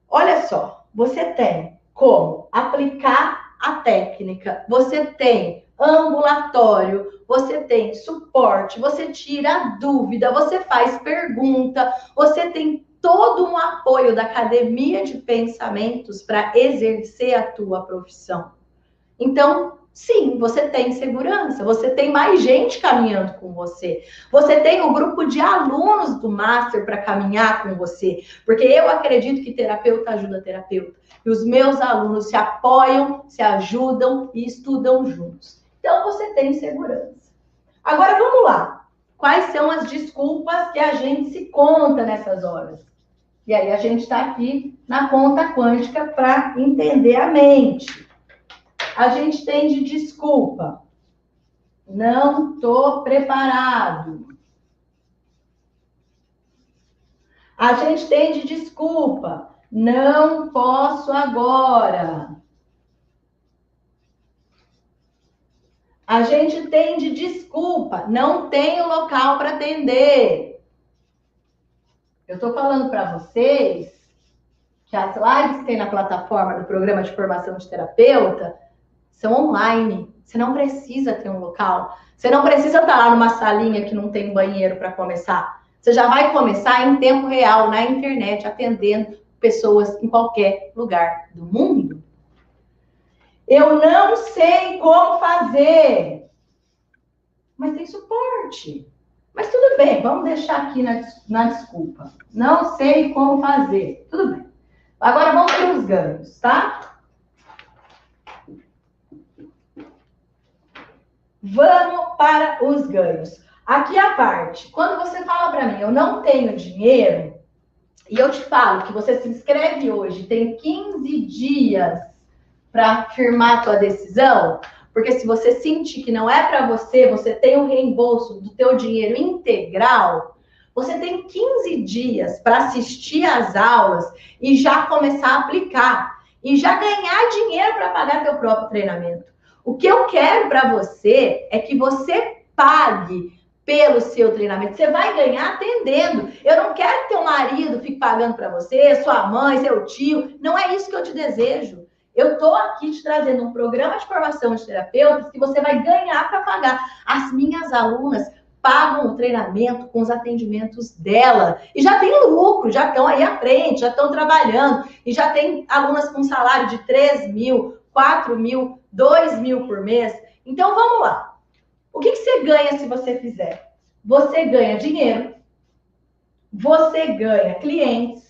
Olha só, você tem como aplicar a técnica, você tem ambulatório, você tem suporte, você tira a dúvida, você faz pergunta, você tem todo um apoio da academia de pensamentos para exercer a tua profissão. Então, sim, você tem segurança, você tem mais gente caminhando com você, você tem um grupo de alunos do Master para caminhar com você, porque eu acredito que terapeuta ajuda terapeuta, e os meus alunos se apoiam, se ajudam e estudam juntos. Então, você tem segurança. Agora, vamos lá. Quais são as desculpas que a gente se conta nessas horas? E aí a gente está aqui na conta quântica para entender a mente. A gente tem de desculpa. Não estou preparado. A gente tem de desculpa. Não posso agora. A gente tem de desculpa. Não tenho local para atender. Eu estou falando para vocês que as lives que tem na plataforma do programa de formação de terapeuta são online. Você não precisa ter um local. Você não precisa estar lá numa salinha que não tem banheiro para começar. Você já vai começar em tempo real, na internet, atendendo pessoas em qualquer lugar do mundo. Eu não sei como fazer. Mas tem suporte. Mas tudo bem, vamos deixar aqui na desculpa. Não sei como fazer. Tudo bem. Agora vamos para os ganhos, tá? Vamos para os ganhos. Aqui a parte. Quando você fala para mim, eu não tenho dinheiro, e eu te falo que você se inscreve hoje, tem 15 dias para firmar a tua decisão, porque se você sentir que não é para você, você tem um reembolso do teu dinheiro integral, você tem 15 dias para assistir às aulas e já começar a aplicar. E já ganhar dinheiro para pagar teu próprio treinamento. O que eu quero para você é que você pague pelo seu treinamento. Você vai ganhar atendendo. Eu não quero que teu marido fique pagando para você, sua mãe, seu tio. Não é isso que eu te desejo. Eu estou aqui te trazendo um programa de formação de terapeutas que você vai ganhar para pagar. As minhas alunas pagam o treinamento com os atendimentos dela. E já tem lucro, já estão aí à frente, já estão trabalhando. E já tem alunas com salário de 3 mil, 4 mil, 2 mil por mês. Então, vamos lá. O que você ganha se você fizer? Você ganha dinheiro. Você ganha clientes.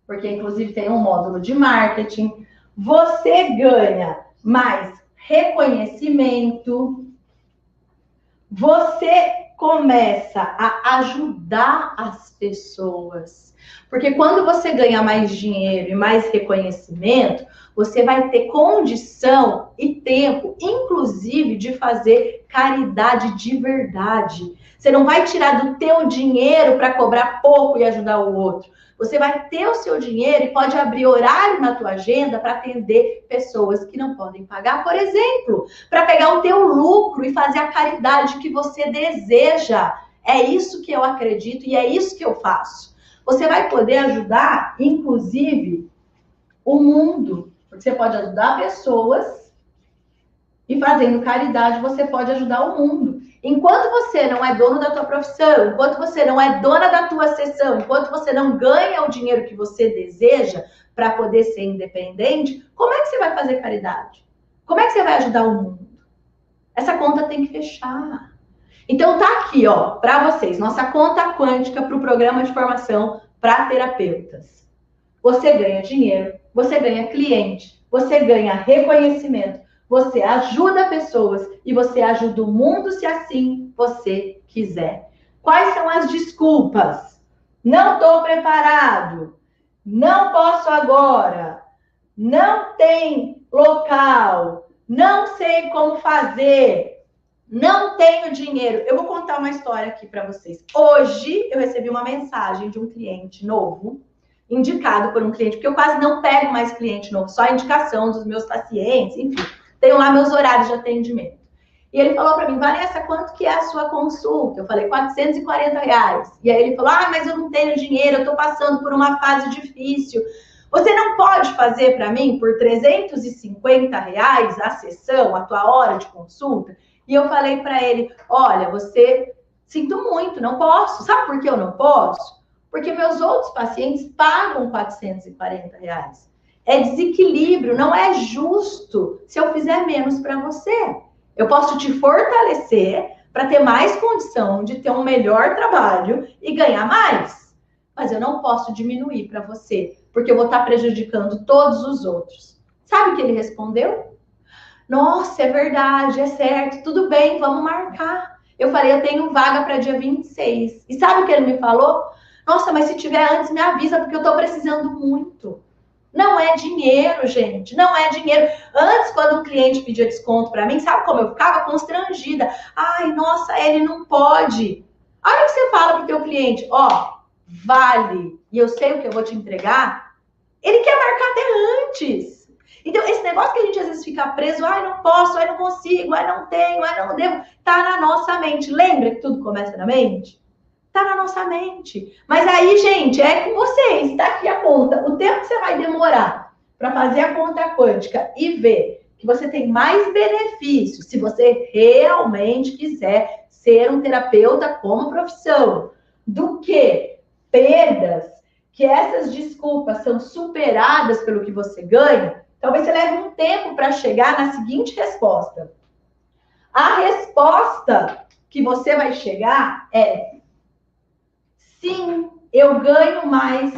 Porque, inclusive, tem um módulo de marketing. Você ganha mais reconhecimento. Você começa a ajudar as pessoas. Porque quando você ganha mais dinheiro e mais reconhecimento, você vai ter condição e tempo, inclusive, de fazer caridade de verdade. Você não vai tirar do teu dinheiro para cobrar pouco e ajudar o outro. Você vai ter o seu dinheiro e pode abrir horário na tua agenda para atender pessoas que não podem pagar, por exemplo, para pegar o teu lucro e fazer a caridade que você deseja. É isso que eu acredito e é isso que eu faço. Você vai poder ajudar, inclusive, o mundo. Porque você pode ajudar pessoas e fazendo caridade você pode ajudar o mundo. Enquanto você não é dono da tua profissão, enquanto você não é dona da tua sessão, enquanto você não ganha o dinheiro que você deseja para poder ser independente, como é que você vai fazer caridade? Como é que você vai ajudar o mundo? Essa conta tem que fechar. Então tá aqui, ó, para vocês, nossa conta quântica para o programa de formação para terapeutas. Você ganha dinheiro, você ganha cliente, você ganha reconhecimento, você ajuda pessoas e você ajuda o mundo se assim você quiser. Quais são as desculpas? Não estou preparado, não posso agora, não tem local, não sei como fazer, não tenho dinheiro. Eu vou contar uma história aqui para vocês. Hoje eu recebi uma mensagem de um cliente novo, indicado por um cliente, porque eu quase não pego mais cliente novo, só a indicação dos meus pacientes, enfim. Tenho lá meus horários de atendimento. E ele falou para mim, Vanessa, quanto que é a sua consulta? Eu falei, R$440. E aí ele falou, mas eu não tenho dinheiro, eu estou passando por uma fase difícil. Você não pode fazer para mim por R$350 a sessão, a tua hora de consulta? E eu falei para ele, olha, sinto muito, não posso. Sabe por que eu não posso? Porque meus outros pacientes pagam R$440. É desequilíbrio, não é justo se eu fizer menos para você. Eu posso te fortalecer para ter mais condição de ter um melhor trabalho e ganhar mais. Mas eu não posso diminuir para você, porque eu vou estar prejudicando todos os outros. Sabe o que ele respondeu? Nossa, é verdade, é certo, tudo bem, vamos marcar. Eu falei, eu tenho vaga para dia 26. E sabe o que ele me falou? Nossa, mas se tiver antes, me avisa, porque eu tô precisando muito. Não é dinheiro, gente, não é dinheiro. Antes, quando um cliente pedia desconto para mim, sabe como eu ficava? Constrangida. Ai, nossa, ele não pode. A hora que você fala pro teu cliente, ó, vale, e eu sei o que eu vou te entregar, ele quer marcar até antes. Então, esse negócio que a gente às vezes fica preso, ai, não posso, ai, não consigo, ai, não tenho, ai, não devo, tá na nossa mente. Lembra que tudo começa na mente? Tá na nossa mente. Mas aí, gente, é com vocês. Tá aqui a conta. O tempo que você vai demorar para fazer a conta quântica e ver que você tem mais benefícios se você realmente quiser ser um terapeuta como profissão, do que perdas, que essas desculpas são superadas pelo que você ganha, talvez você leve um tempo para chegar na seguinte resposta. A resposta que você vai chegar é: sim, eu ganho mais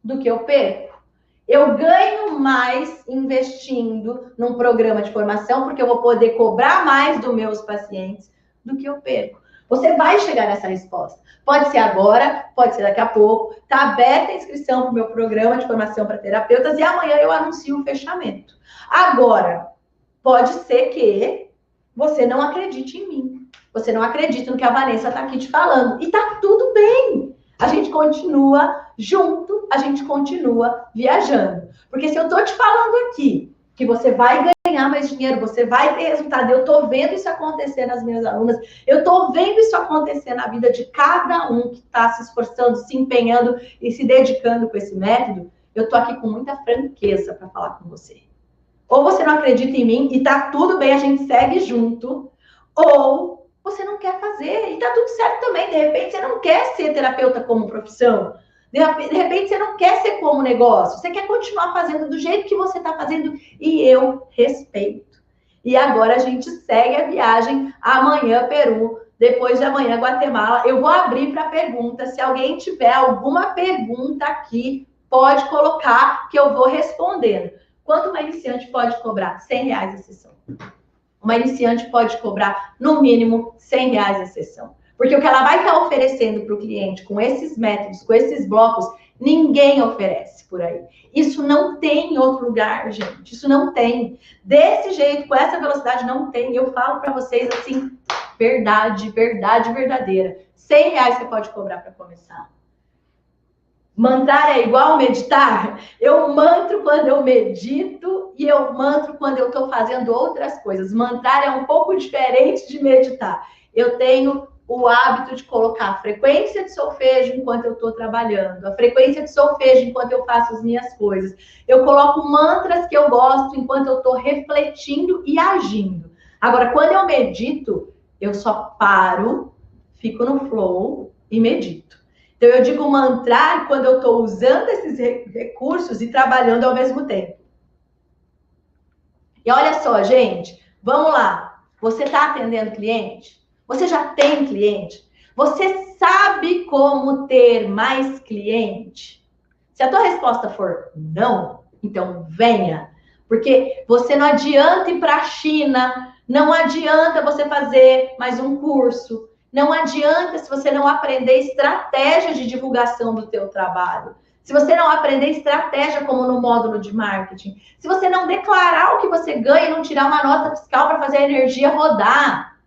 do que eu perco. Eu ganho mais investindo num programa de formação, porque eu vou poder cobrar mais dos meus pacientes do que eu perco. Você vai chegar nessa resposta. Pode ser agora, pode ser daqui a pouco. Está aberta a inscrição para o meu programa de formação para terapeutas e amanhã eu anuncio o fechamento. Agora, pode ser que você não acredite em mim. Você não acredita no que a Vanessa está aqui te falando. E tá tudo bem. A gente continua junto, a gente continua viajando. Porque se eu tô te falando aqui que você vai ganhar mais dinheiro, você vai ter resultado, eu tô vendo isso acontecer nas minhas alunas, eu tô vendo isso acontecer na vida de cada um que está se esforçando, se empenhando e se dedicando com esse método, eu tô aqui com muita franqueza para falar com você. Ou você não acredita em mim e tá tudo bem, a gente segue junto, ou você não quer fazer, e tá tudo certo também. De repente, você não quer ser terapeuta como profissão. De repente, você não quer ser como negócio. Você quer continuar fazendo do jeito que você tá fazendo, e eu respeito. E agora a gente segue a viagem. Amanhã, Peru. Depois de amanhã, Guatemala. Eu vou abrir para pergunta. Se alguém tiver alguma pergunta aqui, pode colocar que eu vou respondendo. Quanto uma iniciante pode cobrar? R$100 a sessão. Uma iniciante pode cobrar, no mínimo, R$100 a sessão. Porque o que ela vai estar oferecendo para o cliente com esses métodos, com esses blocos, ninguém oferece por aí. Isso não tem em outro lugar, gente. Isso não tem. Desse jeito, com essa velocidade, não tem. Eu falo para vocês assim, verdade, verdade verdadeira. R$100 você pode cobrar para começar. Mantrar é igual meditar? Eu mantro quando eu medito e eu mantro quando eu estou fazendo outras coisas. Mantrar é um pouco diferente de meditar. Eu tenho o hábito de colocar a frequência de solfejo enquanto eu estou trabalhando, a frequência de solfejo enquanto eu faço as minhas coisas. Eu coloco mantras que eu gosto enquanto eu estou refletindo e agindo. Agora, quando eu medito, eu só paro, fico no flow e medito. Então, eu digo mantrar quando eu estou usando esses recursos e trabalhando ao mesmo tempo. E olha só, gente, vamos lá. Você está atendendo cliente? Você já tem cliente? Você sabe como ter mais cliente? Se a tua resposta for não, então venha. Porque você não adianta ir para a China, não adianta você fazer mais um curso, não adianta se você não aprender estratégia de divulgação do teu trabalho. Se você não aprender estratégia como no módulo de marketing. Se você não declarar o que você ganha e não tirar uma nota fiscal para fazer a energia rodar.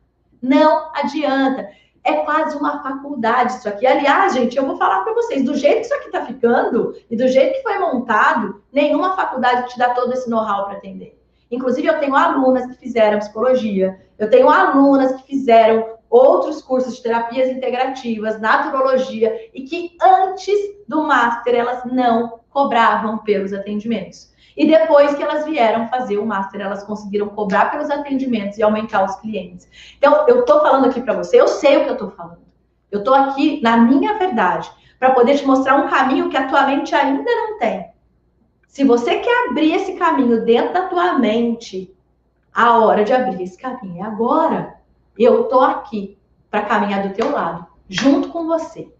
Não adianta. É quase uma faculdade isso aqui. Aliás, gente, eu vou falar para vocês, do jeito que isso aqui está ficando e do jeito que foi montado, nenhuma faculdade te dá todo esse know-how para atender. Inclusive, eu tenho alunas que fizeram psicologia, eu tenho alunas que fizeram outros cursos de terapias integrativas, naturologia, e que antes do Master elas não cobravam pelos atendimentos. E depois que elas vieram fazer o Master, elas conseguiram cobrar pelos atendimentos e aumentar os clientes. Então, eu tô falando aqui para você, eu sei o que eu tô falando. Eu tô aqui na minha verdade, para poder te mostrar um caminho que a tua mente ainda não tem. Se você quer abrir esse caminho dentro da tua mente, a hora de abrir esse caminho é agora. Eu tô aqui para caminhar do teu lado, junto com você.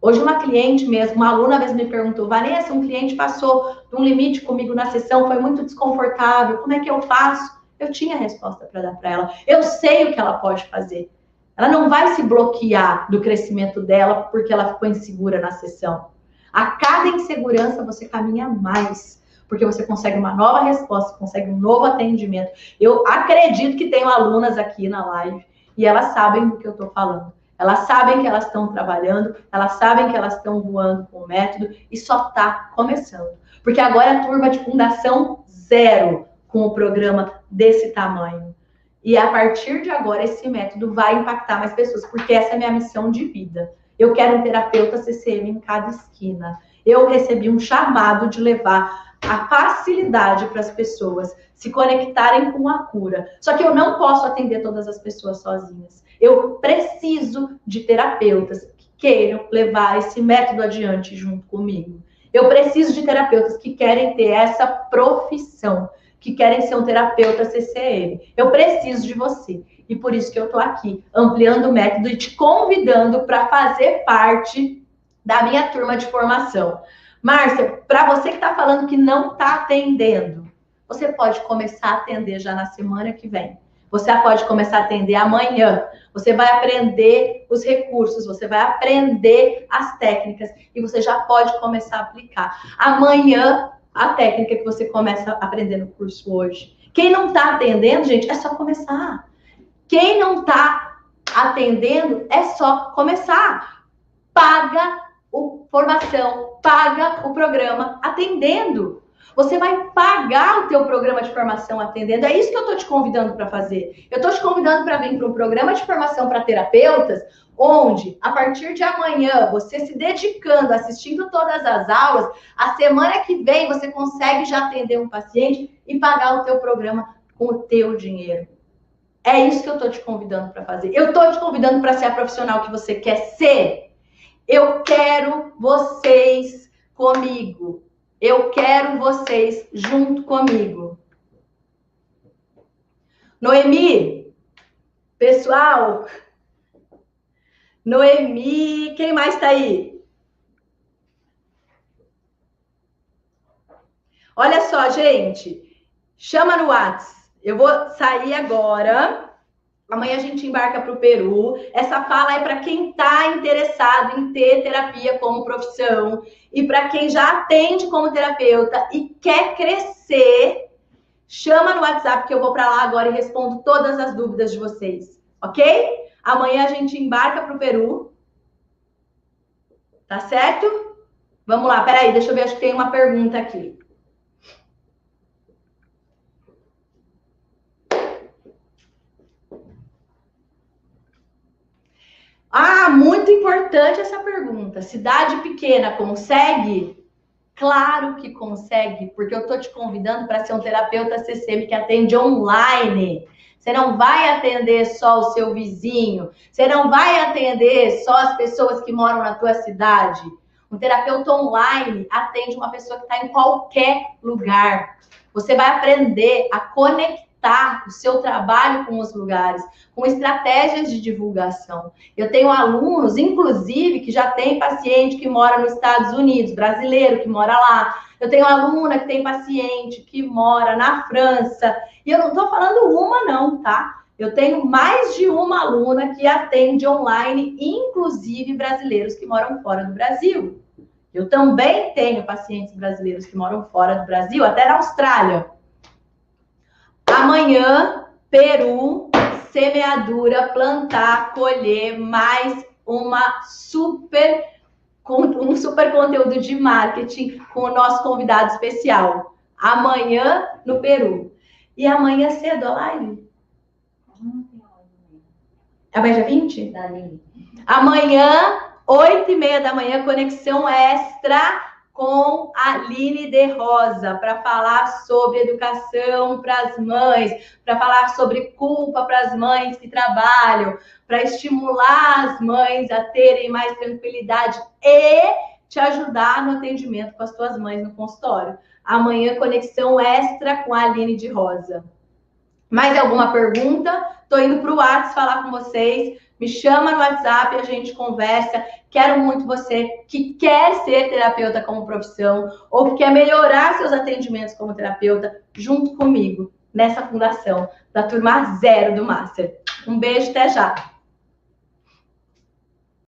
Hoje uma cliente mesmo, uma aluna mesmo me perguntou, Vanessa, um cliente passou de um limite comigo na sessão, foi muito desconfortável, como é que eu faço? Eu tinha a resposta para dar para ela. Eu sei o que ela pode fazer. Ela não vai se bloquear do crescimento dela porque ela ficou insegura na sessão. A cada insegurança você caminha mais, porque você consegue uma nova resposta, consegue um novo atendimento. Eu acredito que tenho alunas aqui na live e elas sabem do que eu estou falando. Elas sabem que elas estão trabalhando, elas sabem que elas estão voando com o método e só está começando. Porque agora é a turma de fundação 0 com o programa desse tamanho. E a partir de agora esse método vai impactar mais pessoas, porque essa é a minha missão de vida. Eu quero um terapeuta CCM em cada esquina. Eu recebi um chamado de levar a facilidade para as pessoas se conectarem com a cura. Só que eu não posso atender todas as pessoas sozinhas. Eu preciso de terapeutas que queiram levar esse método adiante junto comigo. Eu preciso de terapeutas que querem ter essa profissão, que querem ser um terapeuta CCM. Eu preciso de você. E por isso que eu tô aqui, ampliando o método e te convidando para fazer parte da minha turma de formação. Márcia, para você que está falando que não está atendendo, você pode começar a atender já na semana que vem. Você pode começar a atender amanhã. Você vai aprender os recursos, você vai aprender as técnicas e você já pode começar a aplicar. Amanhã, a técnica que você começa a aprender no curso hoje. Quem não está atendendo, gente, é só começar. Quem não está atendendo, é só começar. Paga a formação, paga o programa atendendo. Você vai pagar o teu programa de formação atendendo. É isso que eu estou te convidando para fazer. Eu estou te convidando para vir para um programa de formação para terapeutas, onde, a partir de amanhã, você se dedicando, assistindo todas as aulas, a semana que vem você consegue já atender um paciente e pagar o teu programa com o teu dinheiro. É isso que eu estou te convidando para fazer. Eu estou te convidando para ser a profissional que você quer ser. Eu quero vocês comigo. Eu quero vocês junto comigo. Noemi, pessoal. Noemi, quem mais está aí? Olha só, gente. Chama no WhatsApp. Eu vou sair agora. Amanhã a gente embarca para o Peru. Essa fala é para quem está interessado em ter terapia como profissão e para quem já atende como terapeuta e quer crescer. Chama no WhatsApp que eu vou para lá agora e respondo todas as dúvidas de vocês, ok? Amanhã a gente embarca para o Peru. Tá certo? Vamos lá, peraí, deixa eu ver, acho que tem uma pergunta aqui. Ah, muito importante essa pergunta. Cidade pequena consegue? Claro que consegue, porque eu tô te convidando para ser um terapeuta CCM que atende online. Você não vai atender só o seu vizinho, você não vai atender só as pessoas que moram na tua cidade. Um terapeuta online atende uma pessoa que está em qualquer lugar. Você vai aprender a conectar o seu trabalho com os lugares, com estratégias de divulgação. Eu tenho alunos, inclusive, que já tem paciente que mora nos Estados Unidos, brasileiro que mora lá. Eu tenho aluna que tem paciente que mora na França. E eu não estou falando uma não, tá? Eu tenho mais de uma aluna que atende online, inclusive brasileiros que moram fora do Brasil. Eu também tenho pacientes brasileiros que moram fora do Brasil, até na Austrália. Amanhã, Peru, semeadura, plantar, colher, mais um super conteúdo de marketing com o nosso convidado especial. Amanhã, no Peru. E amanhã cedo, a live? Amanhã dia 20? Amanhã, 8h30 da manhã, conexão extra com a Aline de Rosa, para falar sobre educação para as mães, para falar sobre culpa para as mães que trabalham, para estimular as mães a terem mais tranquilidade e te ajudar no atendimento com as tuas mães no consultório. Amanhã, conexão extra com a Aline de Rosa. Mais alguma pergunta? Tô indo para o WhatsApp falar com vocês. Me chama no WhatsApp, a gente conversa. Quero muito você que quer ser terapeuta como profissão ou que quer melhorar seus atendimentos como terapeuta junto comigo nessa fundação da turma 0 do Master. Um beijo, até já!